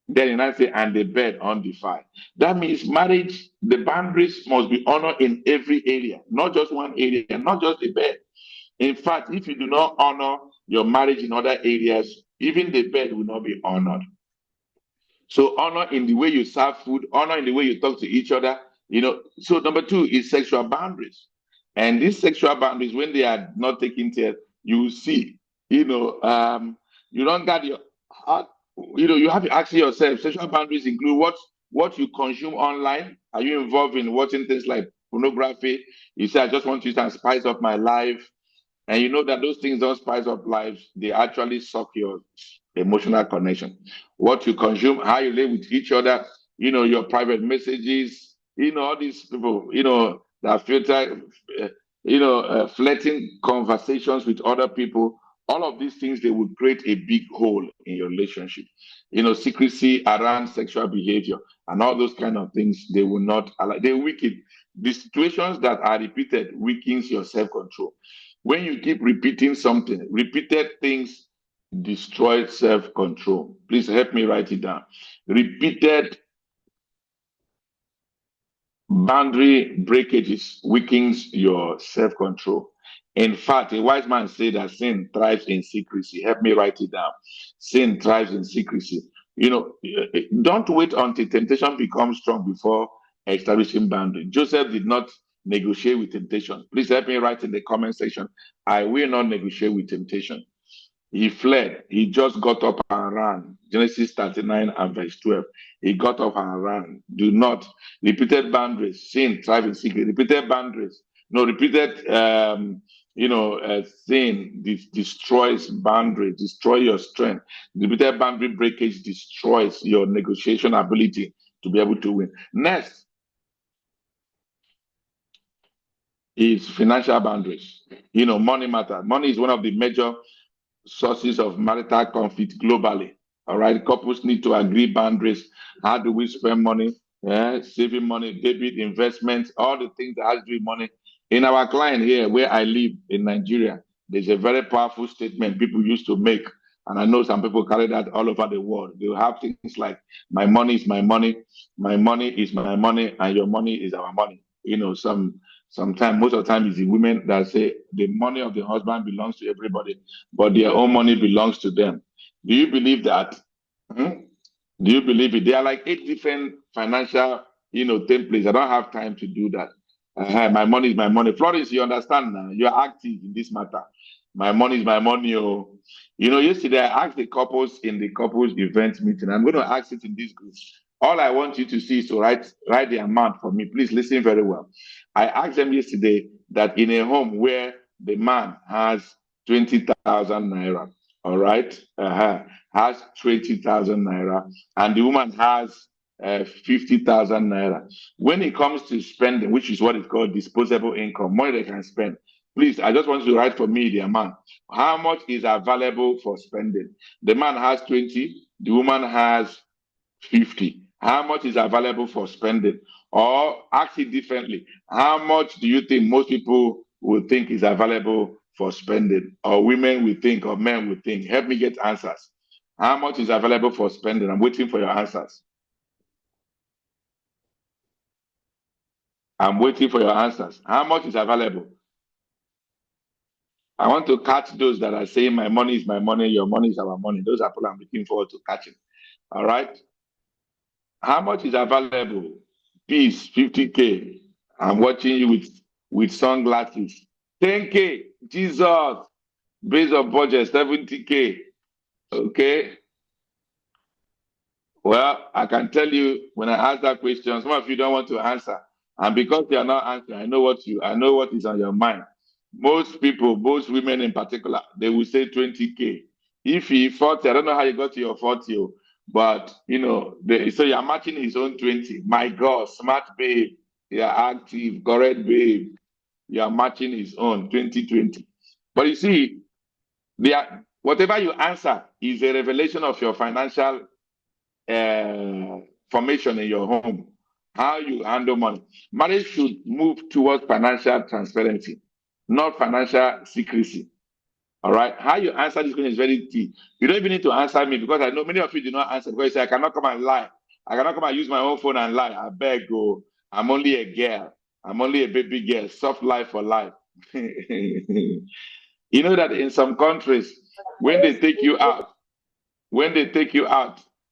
Then I say, and the bed undefiled. That means marriage, the boundaries must be honored in every area, not just one area, not just the bed. In fact, if you do not honor your marriage in other areas, even the bed will not be honored. So honor in the way you serve food, honor in the way you talk to each other. So number two is sexual boundaries. And these sexual boundaries, when they are not taken care, you see, you don't got your heart. You have to ask yourself, sexual boundaries include what you consume online. Are you involved in watching things like pornography? You say, I just want you to spice up my life. And you know that those things don't spice up lives, they actually suck your emotional connection. What you consume, how you live with each other, your private messages, all these people, that filter, flirting conversations with other people, all of these things, they would create a big hole in your relationship. Secrecy around sexual behavior and all those kind of things, they will not allow, they weaken. The situations that are repeated weakens your self-control. When you keep repeating something, repeated things destroy self-control. Please help me write it down. Repeated boundary breakages weakens your self-control. In fact, a wise man said that sin thrives in secrecy. Help me write it down. Sin thrives in secrecy. Don't wait until temptation becomes strong before establishing boundaries. Joseph did not negotiate with temptation. Please help me write in the comment section. I will not negotiate with temptation. He fled. He just got up and ran. Genesis 39 and verse 12. He got up and ran. Do not. Repeated boundaries. Sin, thrive in secret. Repeated boundaries. No, repeated, sin destroys boundaries, destroy your strength. Repeated boundary breakage destroys your negotiation ability to be able to win. Next is financial boundaries. Money matter. Money is one of the major sources of marital conflict globally. All right, couples need to agree boundaries. How do we spend money? Saving money, debit, investments, all the things that has to do with money. In our client here, where I live in Nigeria, there's a very powerful statement people used to make, and I know some people carry that all over the world. They have things like, "My money is my money, my money is my money, and your money is our money." Sometimes, most of the time, it's the women that say the money of the husband belongs to everybody, but their own money belongs to them. Do you believe that? Hmm? Do you believe it? There are like 8 different financial, templates. I don't have time to do that. My money is my money. Florence, you understand now? You are active in this matter. My money is my money. Oh. Yesterday I asked the couples in the couples event meeting. I'm going to ask it in this group. All I want you to see is to write the amount for me. Please listen very well. I asked them yesterday that in a home where the man has 20,000 naira, all right, has 20,000 naira, and the woman has 50,000 naira. When it comes to spending, which is what is called disposable income, money they can spend, please, I just want you to write for me the amount. How much is available for spending? The man has 20, the woman has 50. How much is available for spending? Or ask it differently. How much do you think most people will think is available for spending? Or women will think, or men will think? Help me get answers. How much is available for spending? I'm waiting for your answers. I'm waiting for your answers. How much is available? I want to catch those that are saying my money is my money, your money is our money. Those are people I'm looking forward to catching. All right. How much is available? Peace, 50K. I'm watching you with sunglasses. 10K. Jesus. Based on budget, 70K. Okay. Well, I can tell you when I ask that question, some of you don't want to answer. And because you are not answering, I know what is on your mind. Most people, most women in particular, they will say 20K. If he 40, I don't know how you got to your 40, but so you're matching his own 20. My God, smart babe, you're active, correct babe. You're matching his own 2020. But you see, whatever you answer is a revelation of your financial formation in your home, how you handle money. Marriage should move towards financial transparency, not financial secrecy. All right. How you answer this question is very key. You don't even need to answer me because I know many of you do not answer because you say, I cannot come and lie. I cannot come and use my own phone and lie. I beg, go. I'm only a girl. I'm only a baby girl. Soft life for life. You know that in some countries, when they take you out,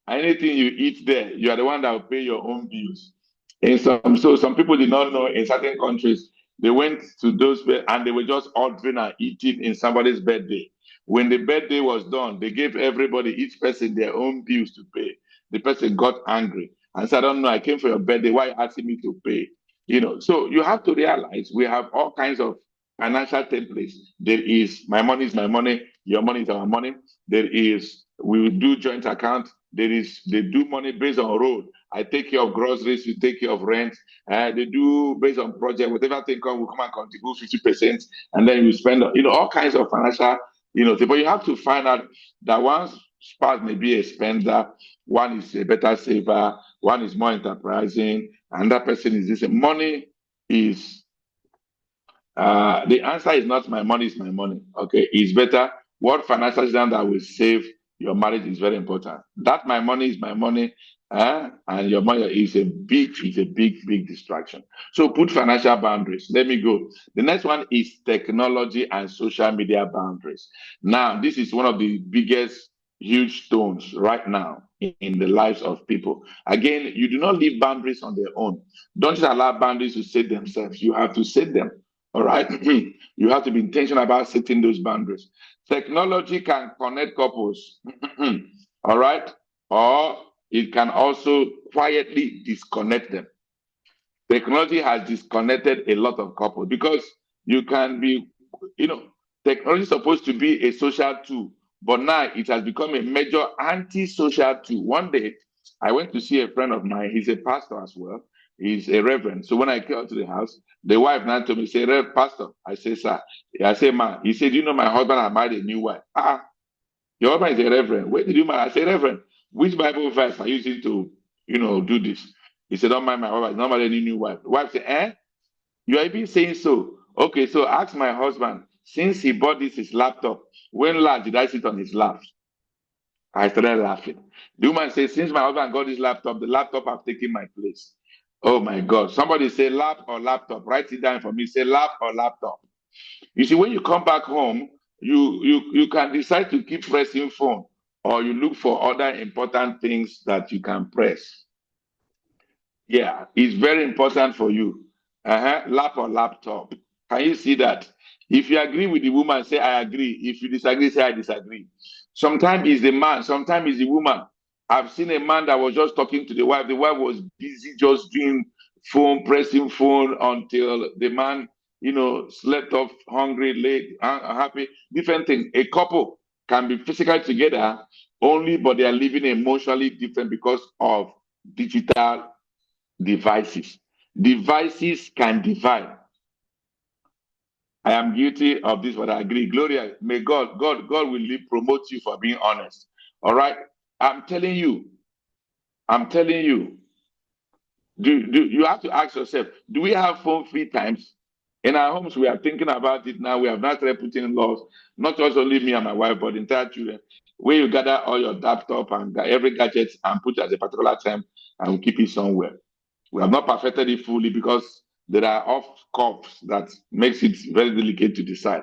anything you eat there, you are the one that will pay your own bills. So some people did not know in certain countries, they went to those and they were just ordering and eating in somebody's birthday. When the birthday was done, they gave everybody, each person, their own bills to pay. The person got angry and said, I don't know, I came for your birthday. Why are you asking me to pay? So you have to realize we have all kinds of financial templates. There is my money is my money, your money is our money. There is we will do joint account. There is they do money based on role. I take care of groceries, you take care of rent. They do based on project, whatever thing come, will come and contribute 50%, and then you spend all kinds of financial but you have to find out that one spouse may be a spender, one is a better saver, one is more enterprising, and that person is this. Money is the answer is not my money is my money. Okay, it's better. What financial system that will save your marriage is very important. That my money is my money, and your money is a big distraction. So put financial boundaries. Let me go. The next one is technology and social media boundaries. Now, this is one of the biggest huge stones right now in the lives of people. Again, you do not leave boundaries on their own. Don't just allow boundaries to set themselves. You have to set them. All right. You have to be intentional about setting those boundaries. Technology can connect couples. All right. Or it can also quietly disconnect them. Technology has disconnected a lot of couples because you can be, technology is supposed to be a social tool, but now it has become a major anti-social tool. One day, I went to see a friend of mine. He's a pastor as well. He's a reverend. So when I came to the house, the wife now told me, say, Rev, pastor. I say, sir. I say, man. He said, my husband has married a new wife. Your husband is a reverend. Where did you marry? I say, Reverend, which Bible verse are you using to, do this? He said, don't mind my wife. Not married any new wife. The wife said, you are even saying so. Okay, so ask my husband, since he bought his laptop, when last did I sit on his lap? I started laughing. The woman says, since my husband got his laptop, the laptop have taken my place. Oh my God. Somebody say lap or laptop. Write it down for me. Say lap or laptop. You see, when you come back home, you can decide to keep pressing phone or you look for other important things that you can press. Yeah, it's very important for you. Lap or laptop. Can you see that? If you agree with the woman, say I agree. If you disagree, say I disagree. Sometimes it's the man, sometimes it's the woman. I've seen a man that was just talking to the wife. The wife was busy just doing phone, pressing phone until the man, slept off, hungry, late, happy, different things. A couple can be physically together only, but they are living emotionally different because of digital devices. Devices can divide. I am guilty of this, but I agree. Gloria, may God will promote you for being honest. All right. I'm telling you. Do you have to ask yourself, do we have phone free times? In our homes, we are thinking about it now. We have not started putting in laws, not just only me and my wife, but the entire children, where you gather all your laptop and every gadget and put it at a particular time and keep it somewhere. We have not perfected it fully because there are off cuffs that makes it very delicate to decide.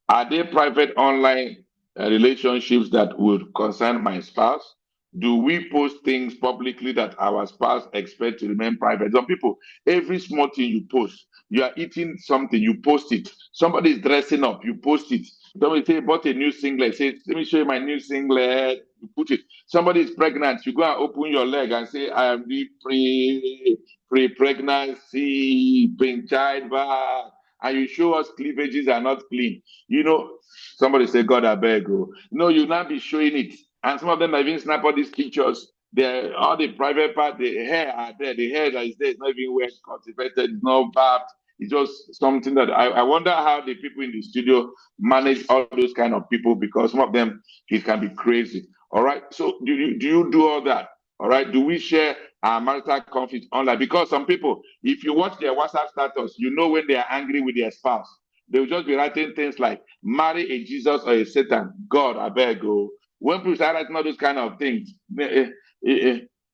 Are there private online relationships that would concern my spouse? Do we post things publicly that our spouse expect to remain private? Some people, every small thing you post, you are eating something, you post it. Somebody is dressing up, you post it. Somebody say, bought a new singlet, say, let me show you my new singlet, you put it. Somebody is pregnant, you go and open your leg and say, I am the pre-pregnancy, childbirth, and you show us cleavages are not clean. Somebody say, God, I beg you. No, you now be showing it. And some of them have even snapped all these pictures. All the private part, the hair are there. The hair that is there is not even well cultivated, it's not barbed. It's just something that I wonder how the people in the studio manage all those kind of people, because some of them, it can be crazy. All right. So do you do all that? All right. Do we share our marital conflict online? Because some people, if you watch their WhatsApp status, you know when they are angry with their spouse. they will just be writing things like marry a Jesus or a Satan. God, I beg you. When people start writing all those kind of things,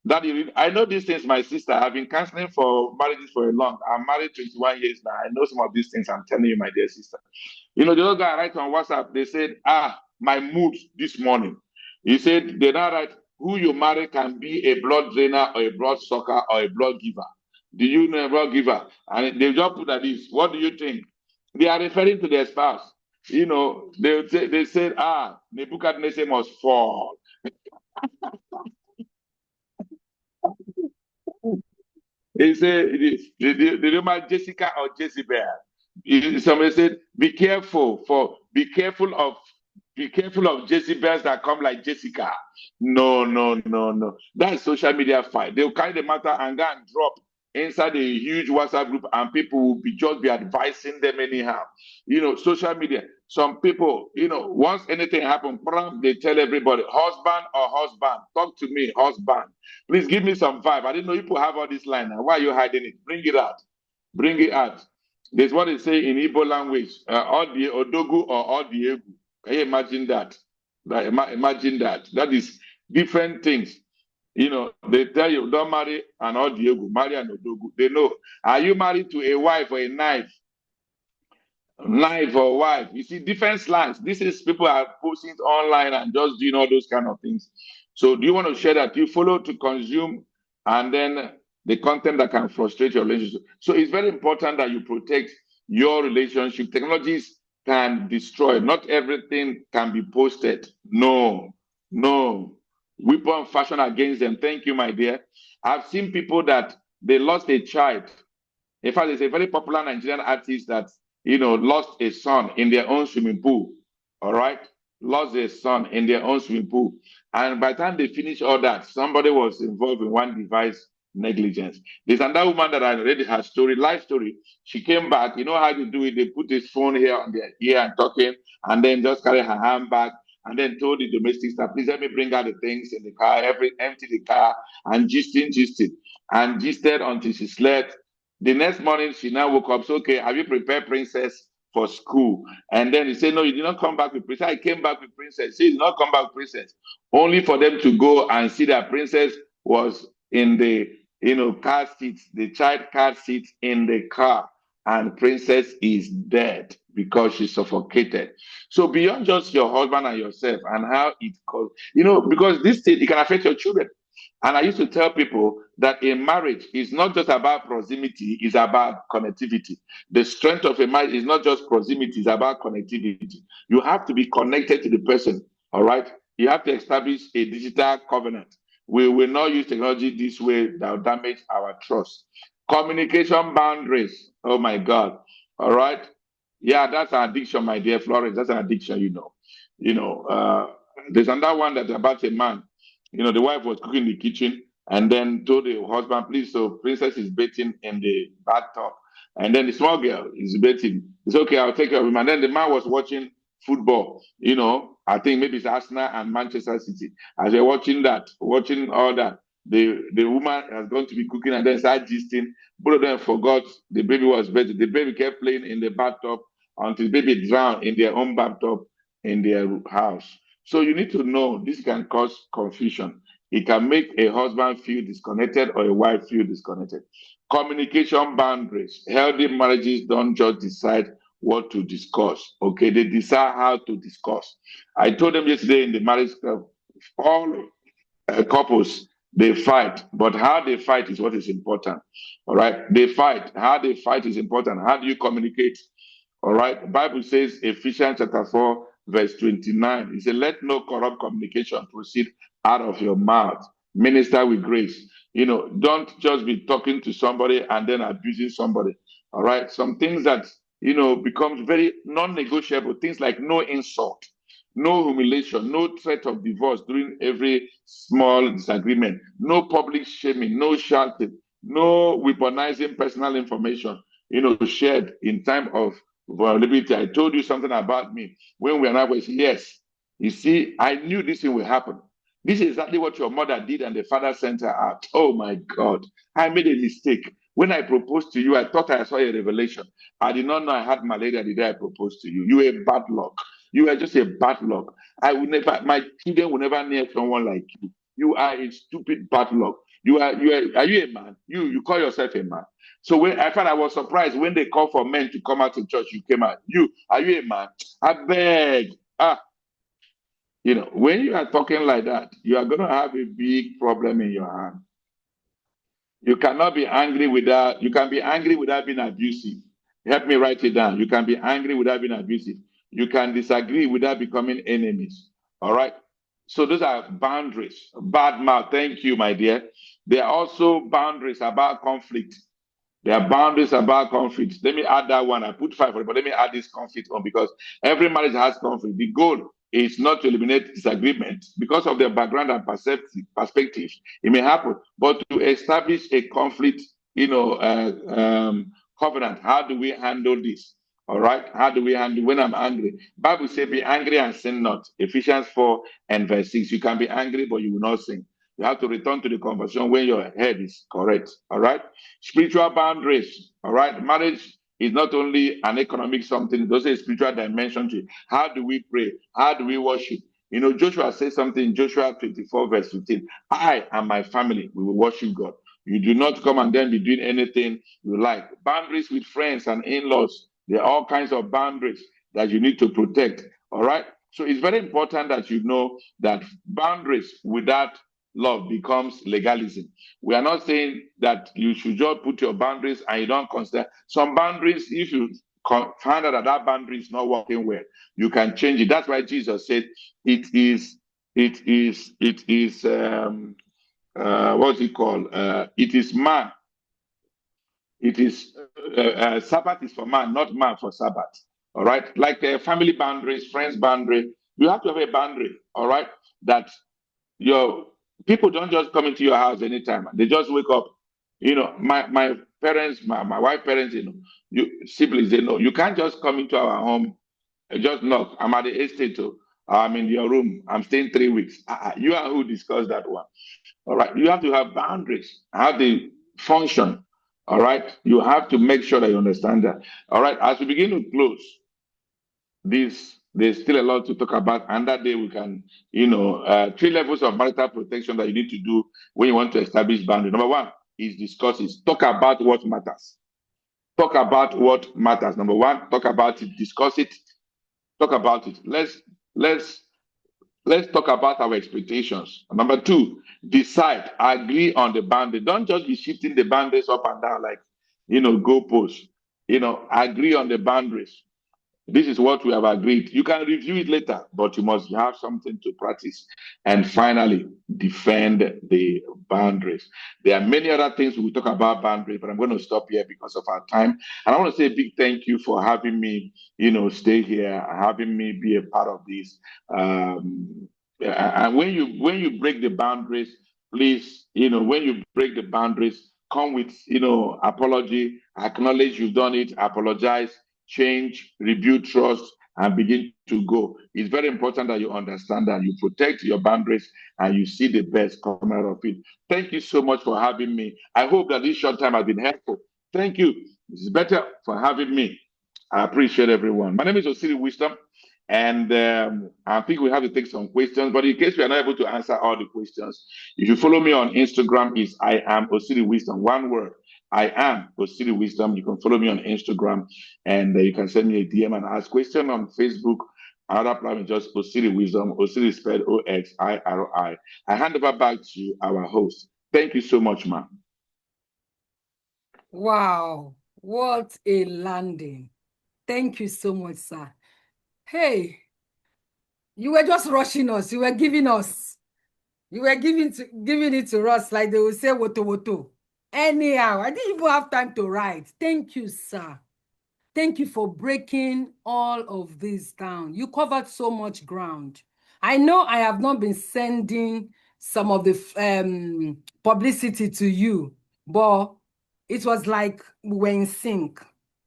that I know these things, my sister. I've been counseling for marriages for a long. I'm married 21 years now. I know some of these things. I'm telling you, my dear sister. The other guy writes on WhatsApp. They said, my mood this morning. He said they now write, who you marry can be a blood drainer or a blood sucker or a blood giver. Do you know a blood giver? And they just put at this. What do you think? They are referring to their spouse. They said, Nebuchadnezzar must fall. They say the Roman Jessica or Jezebel. Somebody said, be careful of Jezebels that come like Jessica. No. That's social media fight. They'll carry the matter and go and drop inside a huge WhatsApp group, and people will just be advising them anyhow. Social media. Some people, once anything happens, they tell everybody, husband, talk to me, husband. Please give me some vibe. I didn't know people have all this line. Why are you hiding it? Bring it out. There's what they say in Igbo language, Odogwu or Odogwu. Can you imagine that? Imagine that. That is different things. They tell you, don't marry an Odogwu, marry an Odogwu. They know. Are you married to a wife or a knife? Knife or wife? You see, different slangs. This is people are posting it online and just doing all those kind of things. So do you want to share that? You follow to consume and then the content that can frustrate your relationship. So it's very important that you protect your relationship. Technologies can destroy. Not everything can be posted. No. Weapon fashion against them. Thank you, my dear. I've seen people that they lost a child. In fact, there's a very popular Nigerian artist that lost a son in their own swimming pool. All right? Lost a son in their own swimming pool. And by the time they finished all that, somebody was involved in one device negligence. There's another woman that I read her story, life story. She came back. You know how to do it? They put his phone here on their ear and talking, and then just carry her hand back, and then told the domestic staff, please let me bring out the things in the car, empty the car, and gisted, and gisted until she slept. The next morning, she now woke up. So, okay, have you prepared Princess for school? And then he said, no, you did not come back with Princess. I came back with Princess. She did not come back with Princess. Only for them to go and see that Princess was in the, car seats, the child car seat in the car. And Princess is dead because she suffocated. So beyond just your husband and yourself and how it goes, because this thing, it can affect your children. And I used to tell people that a marriage is not just about proximity, it's about connectivity. The strength of a marriage is not just proximity, it's about connectivity. You have to be connected to the person, all right? You have to establish a digital covenant. We will not use technology this way that will damage our trust. Communication boundaries, oh my God, all right? Yeah, that's an addiction, my dear Florence, that's an addiction, There's another one that's about a man. The wife was cooking in the kitchen and then told the husband, please, so Princess is bathing in the bathtub. And then the small girl is bathing. It's okay, I'll take care of him. And then the man was watching football. I think maybe it's Arsenal and Manchester City. As they're watching all that, the woman has gone to be cooking and then started gisting. Both of them forgot the baby was bathing. The baby kept playing in the bathtub until the baby drowned in their own bathtub in their house. So you need to know this can cause confusion. It can make a husband feel disconnected or a wife feel disconnected. Communication boundaries. Healthy marriages don't just decide what to discuss. Okay, they decide how to discuss. I told them yesterday in the marriage club, all couples, they fight, but how they fight is what is important. All right, they fight. How they fight is important. How do you communicate? All right, the Bible says, Ephesians chapter 4, verse 29. It says, let no corrupt communication proceed out of your mouth. Minister with grace. Don't just be talking to somebody and then abusing somebody. All right. Some things that, becomes very non-negotiable. Things like no insult, no humiliation, no threat of divorce during every small disagreement, no public shaming, no shouting, no weaponizing personal information, shared in time of vulnerability. I told you something about me when we are now. Yes, you see, I knew this thing will happen. This is exactly what your mother did, and the father sent her out. Oh my God, I made a mistake. When I proposed to you, I thought I saw a revelation. I did not know I had malaria the day I proposed to you. You were bad luck. You were just a bad luck. I would never, my children will never near someone like you. You are a stupid bad luck. Are you a man? You call yourself a man. So when I found I was surprised when they called for men to come out to church, you came out. Are you a man? I beg. When you are talking like that, you are going to have a big problem in your hand. You cannot be angry you can be angry without being abusive. Help me write it down. You can be angry without being abusive. You can disagree without becoming enemies. All right. So those are boundaries. Bad mouth. Thank you, my dear. There are also boundaries about conflict. There are boundaries about conflict. Let me add that one. I put 5 for it, but let me add this conflict on because every marriage has conflict. The goal is not to eliminate disagreement because of their background and perspective. It may happen, but to establish a conflict, covenant. How do we handle this? All right. How do we handle when I'm angry? Bible says, "Be angry and sin not." Ephesians 4 and verse 6. You can be angry, but you will not sin. You have to return to the conversation when your head is correct. All right. Spiritual boundaries. All right. Marriage is not only an economic something, there's a spiritual dimension to it. How do we pray? How do we worship? Joshua says something in Joshua 24, verse 15. I and my family, we will worship God. You do not come and then be doing anything you like. Boundaries with friends and in-laws. There are all kinds of boundaries that you need to protect. All right. So it's very important that you know that boundaries without love becomes legalism. We are not saying that you should just put your boundaries and you don't consider some boundaries. If you find out that boundary is not working well, you can change it. That's why Jesus said it is what's it called? It is man. It is Sabbath is for man, not man for Sabbath. All right, like family boundaries, friends boundary. You have to have a boundary. All right, that your people don't just come into your house anytime. They just wake up. My parents, my wife parents, siblings, they know. You can't just come into our home and just knock. I'm at the estate. I'm in your room. I'm staying 3 weeks. You and who discuss that one? All right. You have to have boundaries, how they function. All right. You have to make sure that you understand that. All right. As we begin to close, there's still a lot to talk about, and that day we can 3 levels of marital protection that you need to do when you want to establish boundary. Number 1 is discuss it. Talk about what matters. Talk about what matters. Number 1, talk about it. Discuss it. Talk about it. Let's talk about our expectations. Number 2, decide. Agree on the boundary. Don't just be shifting the boundaries up and down like goalposts. Agree on the boundaries. This is what we have agreed. You can review it later, but you must have something to practice. And finally, defend the boundaries. There are many other things we will talk about boundaries, but I'm going to stop here because of our time. And I want to say a big thank you for having me, stay here, having me be a part of this. And when you break the boundaries, please, when you break the boundaries, come with, apology, acknowledge you've done it, apologize, change, rebuild trust, and begin to go. It's very important that you understand that you protect your boundaries and you see the best come out of it. Thank you so much for having me. I hope that this short time has been helpful. Thank you. It's better for having me. I appreciate everyone. My name is Osiri Wisdom, and I think we have to take some questions, but in case we are not able to answer all the questions, if you follow me on Instagram, is I am Osiri Wisdom, one word. I am Osiri Wisdom. You can follow me on Instagram, and you can send me a DM and ask question on Facebook. Another platform is just Osiri Wisdom. Osiri spelled Oxiri. I hand over back to our host. Thank you so much, ma'am. Wow, what a landing. Thank you so much, sir. Hey, you were just rushing us. You were giving it to us like they will say woto woto. Anyhow, I didn't even have time to write. Thank you, sir. Thank you for breaking all of this down. You covered so much ground. I know I have not been sending some of the publicity to you, but it was like we were in sync.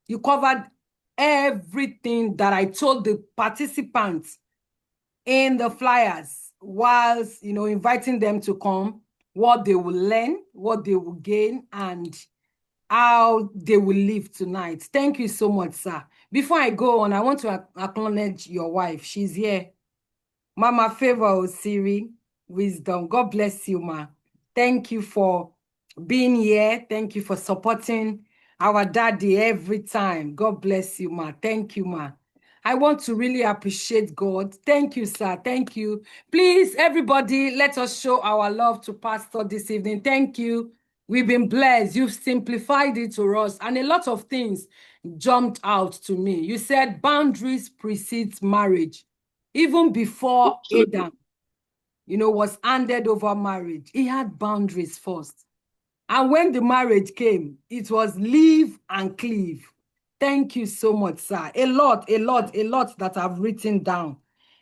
You covered everything that I told the participants in the flyers whilst, inviting them to come, what they will learn, what they will gain, and how they will live tonight. Thank you so much, sir. Before I go on, I want to acknowledge your wife. She's here. Mama Favor Osiri, Wisdom. God bless you, ma. Thank you for being here. Thank you for supporting our daddy every time. God bless you, ma. Thank you, ma. I want to really appreciate God. Thank you, sir. Thank you. Please, everybody, let us show our love to Pastor this evening. Thank you. We've been blessed. You've simplified it to us. And a lot of things jumped out to me. You said boundaries precedes marriage. Even before Absolutely. Adam, was handed over marriage, he had boundaries first. And when the marriage came, it was leave and cleave. Thank you so much, sir. A lot that I've written down.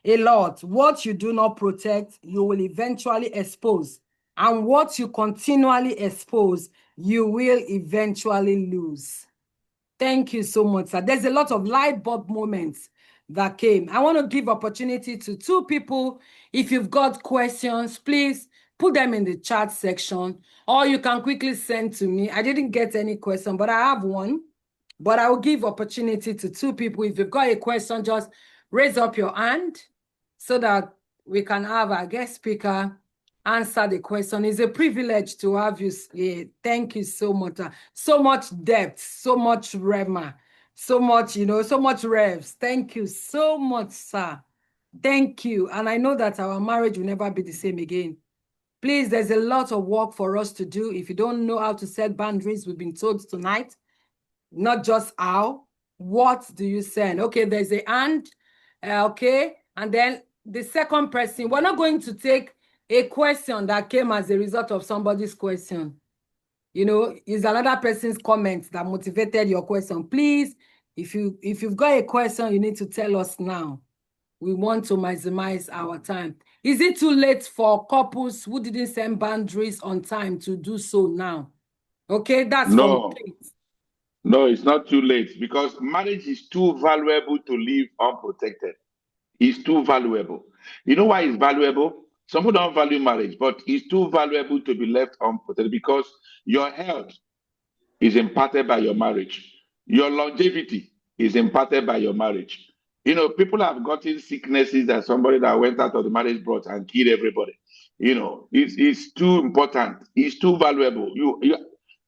A lot. What you do not protect, you will eventually expose. And what you continually expose, you will eventually lose. Thank you so much, sir. There's a lot of light bulb moments that came. I want to give opportunity to two people. If you've got questions, please put them in the chat section, or you can quickly send to me. I didn't get any question, but I have one. But I will give opportunity to two people. If you've got a question, just raise up your hand so that we can have our guest speaker answer the question. It's a privilege to have you here. Thank you so much. So much depth, so much rema, so much, so much revs. Thank you so much, sir. Thank you. And I know that our marriage will never be the same again. Please, there's a lot of work for us to do. If you don't know how to set boundaries, we've been told tonight, not just how, what do you send? Okay, there's a and, okay. And then the second person, we're not going to take a question that came as a result of somebody's question. It's another person's comment that motivated your question. Please, if you've got a question, you need to tell us now. We want to maximize our time. Is it too late for couples who didn't send boundaries on time to do so now? Okay, that's from No, Kate. no, it's not too late because marriage is too valuable to live unprotected. It's too valuable. You know why it's valuable? Some people don't value marriage, but it's too valuable to be left unprotected because your health is imparted by your marriage. Your longevity is imparted by your marriage. People have gotten sicknesses that somebody that went out of the marriage brought and killed everybody. It's too important. It's too valuable.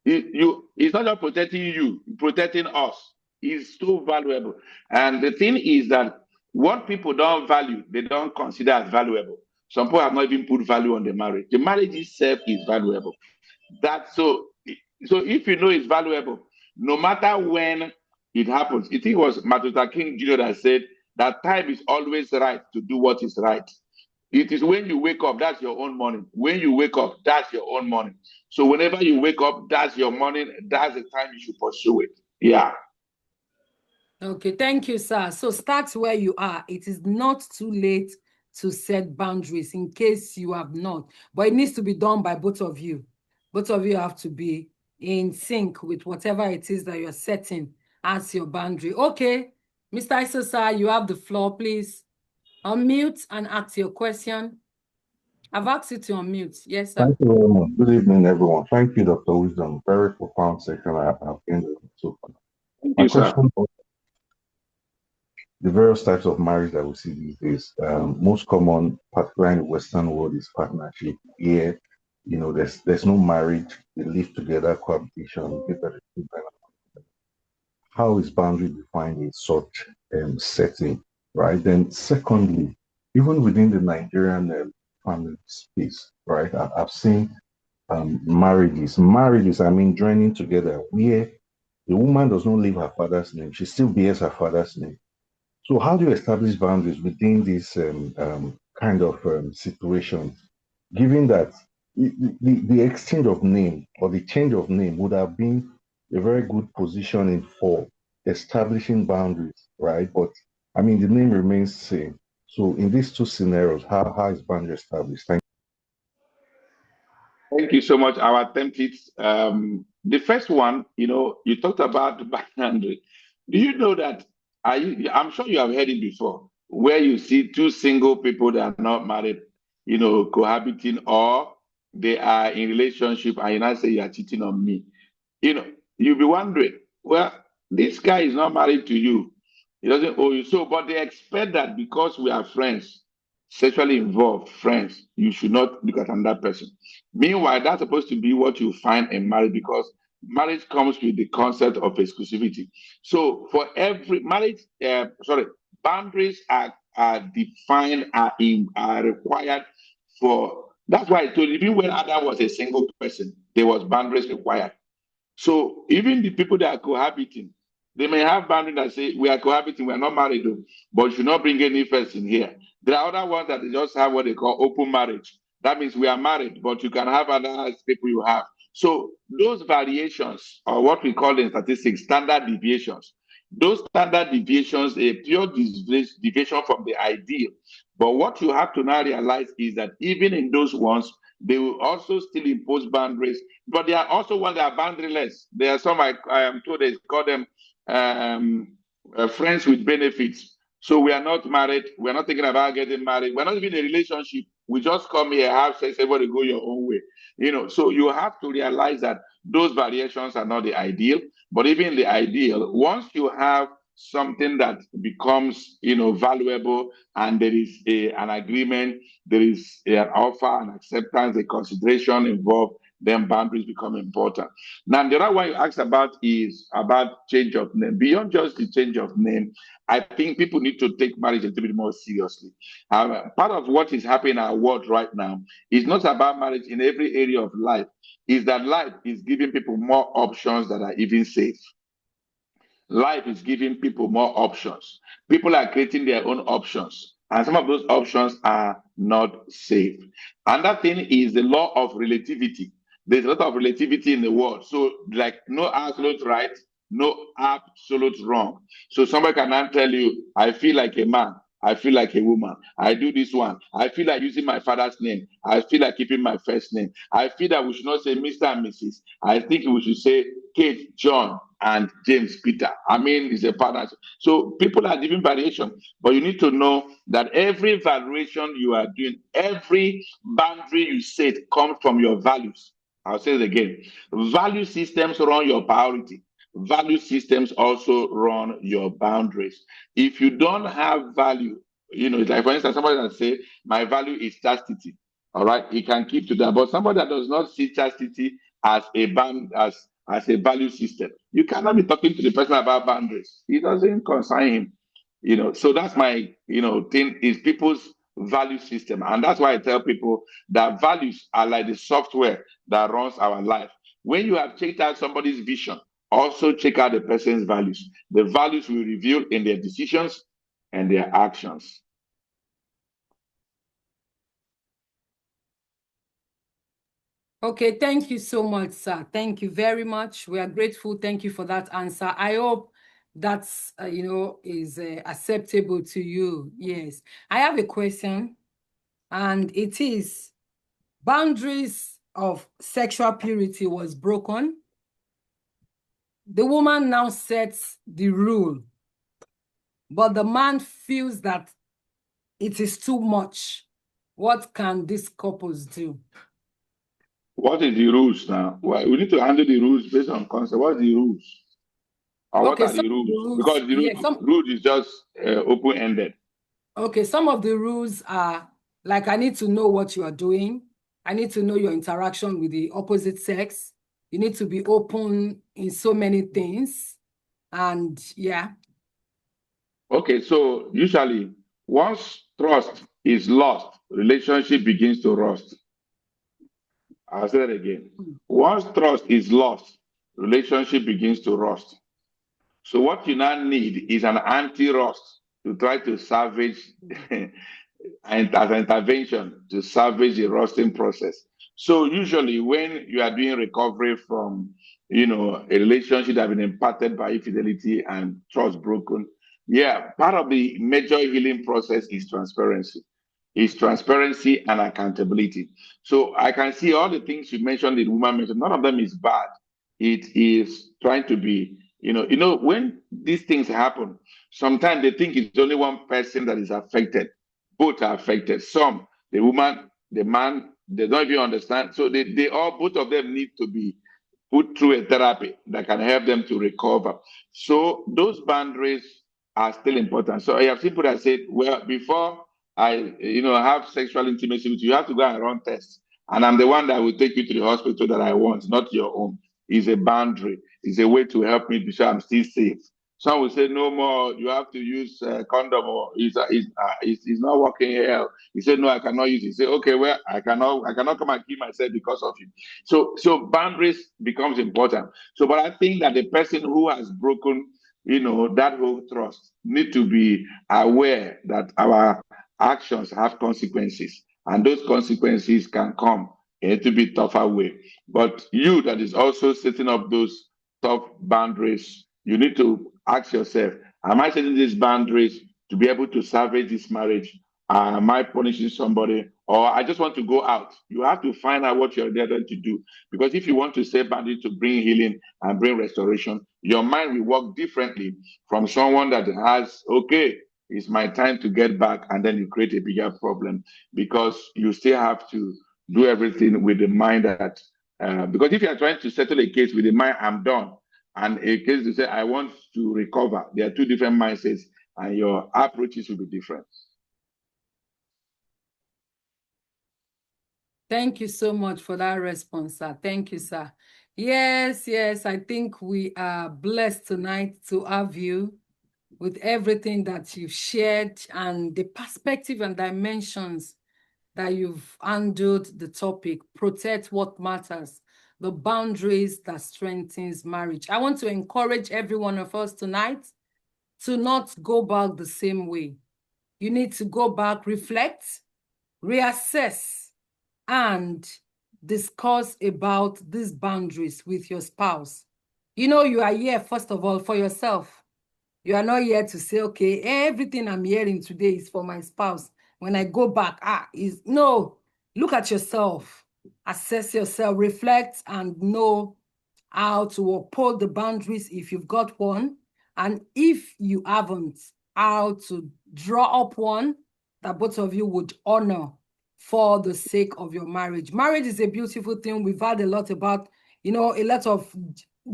It's not just protecting you, protecting us. It's too valuable. And the thing is that what people don't value, they don't consider as valuable. Some people have not even put value on the marriage. The marriage itself is valuable. So if you know it's valuable, no matter when it happens, I think it was Martin Luther King Jr. that said that time is always right to do what is right. It is when you wake up, that's your own morning. When you wake up, that's your own morning. So whenever you wake up, that's your morning. That's the time you should pursue it. Yeah. Okay, thank you, sir. So start where you are. It is not too late to set boundaries in case you have not, but it needs to be done by both of you. Both of you have to be in sync with whatever it is that you're setting as your boundary. Okay, Mr. Isosa, you have the floor, please. Unmute and ask your question. I've asked you to unmute. Yes, sir. Thank you very much. Good evening, everyone. Thank you, Dr. Wisdom. Very profound section I've been so far. Thank My you, sir. question is the various types of marriage that we see these days. Most common, particularly in the Western world, is partnership. Here, there's no marriage. They live together, cohabitation. How is boundary defined in such setting, right? Then, secondly, even within the Nigerian family space, right? I've seen marriages, I mean, joining together where the woman does not leave her father's name, she still bears her father's name. So, how do you establish boundaries within this kind of situation, given that the exchange of name or the change of name would have been a very good positioning for establishing boundaries, right? But I mean, the name remains the same. So, in these two scenarios, how is boundary established? Thank you so much. I'll attempt it. The first one, you talked about the boundary. Do you know that? I'm sure you have heard it before, where you see two single people that are not married, cohabiting, or they are in relationship, and you now say you are cheating on me. you'll be wondering, well, this guy is not married to you. He doesn't owe you. So, but they expect that because we are friends, sexually involved friends, you should not look at another person. Meanwhile, that's supposed to be what you find in marriage, because marriage comes with the concept of exclusivity. So for every marriage, boundaries are defined, are required for. That's why I told you, even when Adam was a single person, there was boundaries required. So even the people that are cohabiting, they may have boundaries that say, we are cohabiting, we are not married, though, but you should not bring any first in here. There are other ones that they just have what they call open marriage. That means we are married, but you can have other people you have. So those variations, or what we call in statistics, standard deviations, those standard deviations, a pure deviation from the ideal. But what you have to now realize is that even in those ones, they will also still impose boundaries, but there are also ones that are boundaryless. There are some, I am told they call them friends with benefits. So we are not married. We're not thinking about getting married. We're not even in a relationship. We just come here, have sex, everybody go your own way. So you have to realize that those variations are not the ideal. But even the ideal, once you have something that becomes, valuable, and there is an agreement, there is an offer, an acceptance, a consideration involved, then boundaries become important. Now, the other one you asked about is about change of name. Beyond just the change of name, I think people need to take marriage a little bit more seriously. Part of what is happening in our world right now is not about marriage in every area of life. Is that life is giving people more options that are even safe. Life is giving people more options. People are creating their own options, and some of those options are not safe. Another thing is the law of relativity. There's a lot of relativity in the world. So, like, no absolute right, no absolute wrong. So, somebody can now tell you, I feel like a man, I feel like a woman, I do this one, I feel like using my father's name, I feel like keeping my first name, I feel that we should not say Mr. and Mrs. I think we should say Kate, John, and James Peter. I mean, it's a partnership. So people are giving variation, but you need to know that every variation you are doing, every boundary you set comes from your values. I'll say it again. Value systems run your priority. Value systems also run your boundaries. If you don't have value, it's like, for instance, somebody that say, my value is chastity. All right, he can keep to that. But somebody that does not see chastity as a as a value system, you cannot be talking to the person about boundaries. It doesn't concern him. So that's my thing, is people's value system. And that's why I tell people that values are like the software that runs our life. When you have checked out somebody's vision, also check out the person's values. The values will reveal in their decisions and their actions. Okay, thank you so much, sir. Thank you very much. We are grateful. Thank you for that answer. I hope that's, is acceptable to you. Yes. I have a question, and it is, boundaries of sexual purity was broken. The woman now sets the rule, but the man feels that it is too much. What can these couples do? What is the rules now? Well, we need to handle the rules based on concept. What are the rules? Or what are the rules? Because the rule is just open-ended. Okay, some of the rules are like, I need to know what you are doing. I need to know your interaction with the opposite sex. You need to be open in so many things. And yeah. Okay, so usually once trust is lost, relationship begins to rust. I'll say that again. Once trust is lost, relationship begins to rust. So what you now need is an anti-rust to try to salvage and as an intervention to salvage the rusting process. So usually when you are doing recovery from, a relationship that has been impacted by infidelity and trust broken, part of the major healing process is transparency. Is transparency and accountability. So I can see all the things you mentioned, the woman mentioned, none of them is bad. It is trying to be, when these things happen, sometimes they think it's only one person that is affected. Both are affected. Some, the woman, the man, they don't even understand. So they all, both of them need to be put through a therapy that can help them to recover. So those boundaries are still important. So I have people that said, well, before I, have sexual intimacy with you, you have to go and run tests. And I'm the one that will take you to the hospital that I want, not your own. It's a boundary. It's a way to help me be sure I'm still safe. Some will say, no more, you have to use condom, or it's not working here. He said, no, I cannot use it. He said, okay, well, I cannot come and kill myself because of you. So boundaries becomes important. So, but I think that the person who has broken, that whole trust need to be aware that our actions have consequences, and those consequences can come in a little bit tougher way. But you that is also setting up those tough boundaries, you need to ask yourself, am I setting these boundaries to be able to salvage this marriage? Am I punishing somebody? Or I just want to go out? You have to find out what you're there to do. Because if you want to set boundaries to bring healing and bring restoration, your mind will work differently from someone that has, okay, it's my time to get back, and then you create a bigger problem, because you still have to do everything with the mind that, because if you are trying to settle a case with the mind, I'm done, and a case to say, I want to recover, there are two different mindsets, and your approaches will be different. Thank you so much for that response, sir. Thank you, sir. Yes, I think we are blessed tonight to have you with everything that you've shared and the perspective and dimensions that you've handled the topic. Protect what matters, the boundaries that strengthens marriage. I want to encourage every one of us tonight to not go back the same way. You need to go back, reflect, reassess, and discuss about these boundaries with your spouse. You are here, first of all, for yourself. You are not here to say, okay, everything I'm hearing today is for my spouse. When I go back, no, look at yourself, assess yourself, reflect, and know how to uphold the boundaries if you've got one. And if you haven't, how to draw up one that both of you would honor for the sake of your marriage. Marriage is a beautiful thing. We've had a lot about, a lot of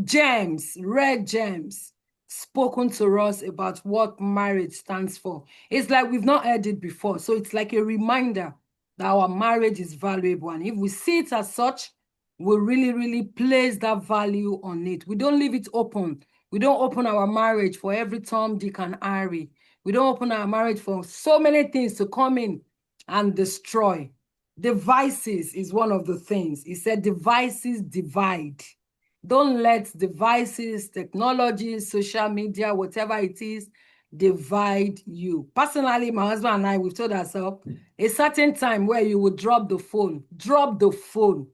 gems, red gems, spoken to us about what marriage stands for. It's like we've not heard it before. So it's like a reminder that our marriage is valuable. And if we see it as such, we really, really place that value on it. We don't leave it open. We don't open our marriage for every Tom, Dick, and Harry. We don't open our marriage for so many things to come in and destroy. Devices is one of the things. He said devices divide. Don't let devices, technologies, social media, whatever it is, divide you. Personally, my husband and I, we've told ourselves a certain time where you would drop the phone. Drop the phone.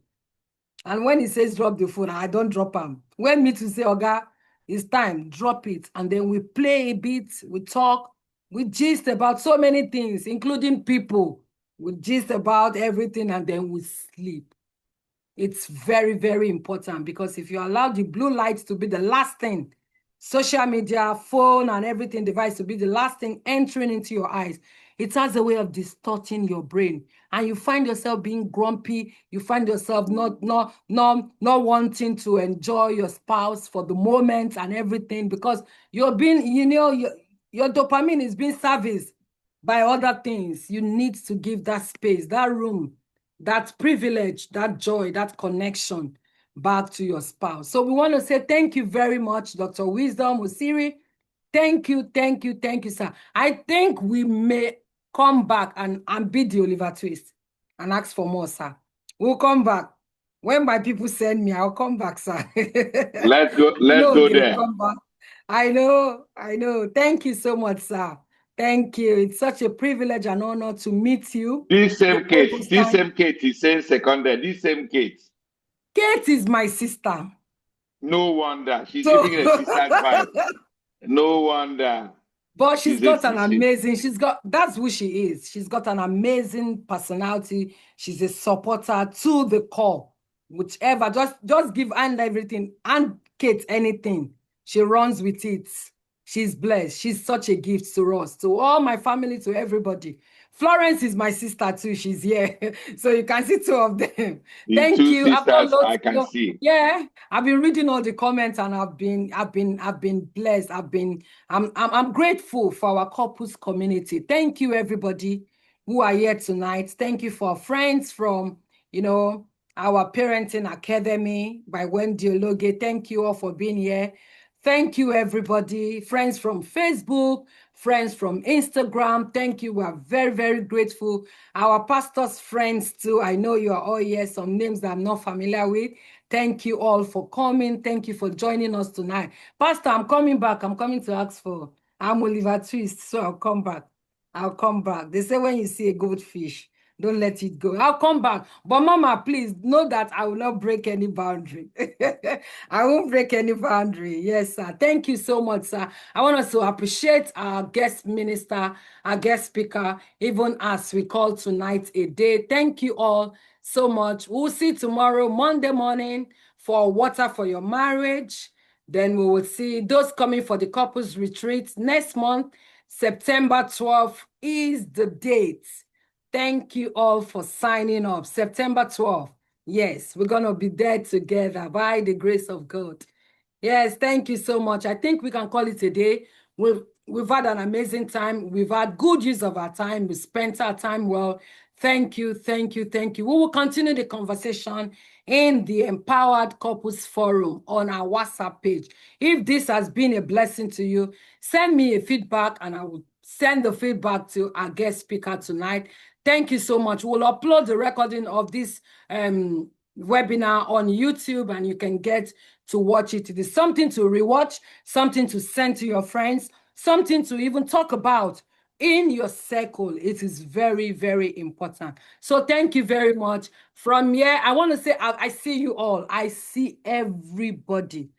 And when he says drop the phone, I don't drop him. When me to say, Oga, it's time, drop it. And then we play a bit, we talk, we gist about so many things, including people. We gist about everything, and then we sleep. It's very, very important, because if you allow the blue light to be the last thing, social media, phone, and everything device to be the last thing entering into your eyes, it has a way of distorting your brain, and you find yourself being grumpy. You find yourself not wanting to enjoy your spouse for the moment and everything, because you're being, your dopamine is being serviced by other things. You need to give that space, that room, that privilege, that joy, that connection back to your spouse. So we want to say thank you very much, Dr. Wisdom Osiri. Thank you, sir. I think we may come back and beat the Oliver Twist and ask for more, sir. We'll come back. When my people send me, I'll come back, sir. Let's go there. Come back. I know. Thank you so much, sir. Thank you. It's such a privilege and honor to meet you. This same Kate is saying seconded. This same Kate. Kate is my sister. No wonder. She's giving a sister's vibe. No wonder. But she's got an amazing, that's who she is. She's got an amazing personality. She's a supporter to the core. Whichever, just give and everything, and Kate anything. She runs with it. She's blessed. She's such a gift to us, to all my family, to everybody. Florence is my sister too. She's here. So you can see two of them. The Thank two you. I've got sisters loads, I can see. yeah. I've been reading all the comments and I've been blessed. I'm grateful for our couples community. Thank you, everybody who are here tonight. Thank you for friends from, our Parenting Academy by Wendy Ologe. Thank you all for being here. Thank you, everybody. Friends from Facebook, friends from Instagram. Thank you. We are very, very grateful. Our pastor's friends, too. I know you are all here. Some names that I'm not familiar with. Thank you all for coming. Thank you for joining us tonight. Pastor, I'm coming back. I'm coming to ask for. I'm Oliver Twist, so I'll come back. I'll come back. They say when you see a goldfish, don't let it go. I'll come back. But Mama, please know that I will not break any boundary. I won't break any boundary. Yes, sir. Thank you so much, sir. I want us to appreciate our guest minister, our guest speaker, even as we call tonight a day. Thank you all so much. We'll see tomorrow, Monday morning, for Water for Your Marriage. Then we will see those coming for the couples retreat next month. September 12th is the date. Thank you all for signing up. September 12th. Yes, we're going to be there together by the grace of God. Yes, thank you so much. I think we can call it a day. We've had an amazing time. We've had good use of our time. We spent our time well. Thank you, thank you, thank you. We will continue the conversation in the Empowered Couples Forum on our WhatsApp page. If this has been a blessing to you, send me a feedback and I will send the feedback to our guest speaker tonight. Thank you so much. We'll upload the recording of this webinar on YouTube and you can get to watch it. It is something to rewatch, something to send to your friends, something to even talk about in your circle. It is very, very important. So thank you very much. From here, I want to say I see you all. I see everybody.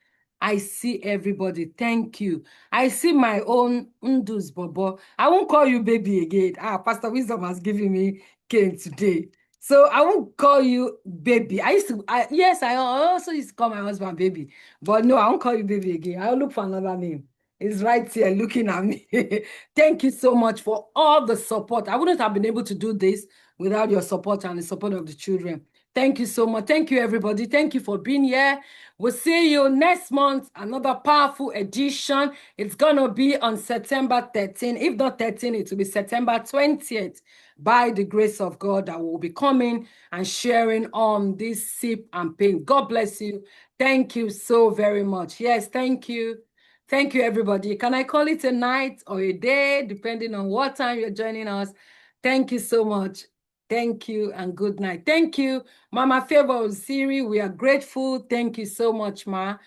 I see everybody. Thank you. I see my own Undus Bobo. I won't call you baby again. Pastor Wisdom has given me cane today. So I won't call you baby. Yes, I also used to call my husband baby. But no, I won't call you baby again. I'll look for another name. It's right here looking at me. Thank you so much for all the support. I wouldn't have been able to do this without your support and the support of the children. Thank you so much. Thank you, everybody. Thank you for being here. We'll see you next month, another powerful edition. It's going to be on September 13. If not 13, it will be September 20th. By the grace of God, I will be coming and sharing on this sip and pain. God bless you. Thank you so very much. Yes, thank you. Thank you, everybody. Can I call it a night or a day, depending on what time you're joining us? Thank you so much. Thank you and good night. Thank you, Mama Favor Osiri. We are grateful. Thank you so much, Ma.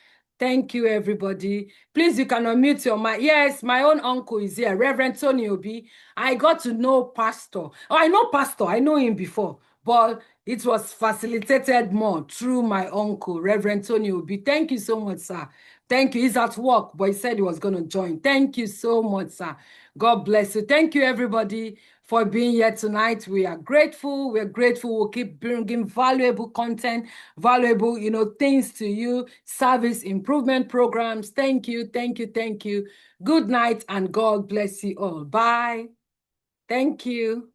Thank you, everybody. Please, you can unmute your mic. Yes, my own uncle is here, Reverend Tony Obi. I got to know Pastor. Oh, I know Pastor. I know him before, but it was facilitated more through my uncle, Reverend Tony Obi. Thank you so much, sir. Thank you. He's at work, but he said he was going to join. Thank you so much, sir. God bless you. Thank you, everybody, for being here tonight. We are grateful. We're grateful. We'll keep bringing valuable content, valuable, things to you, service improvement programs. Thank you. Thank you. Thank you. Good night, and God bless you all. Bye. Thank you.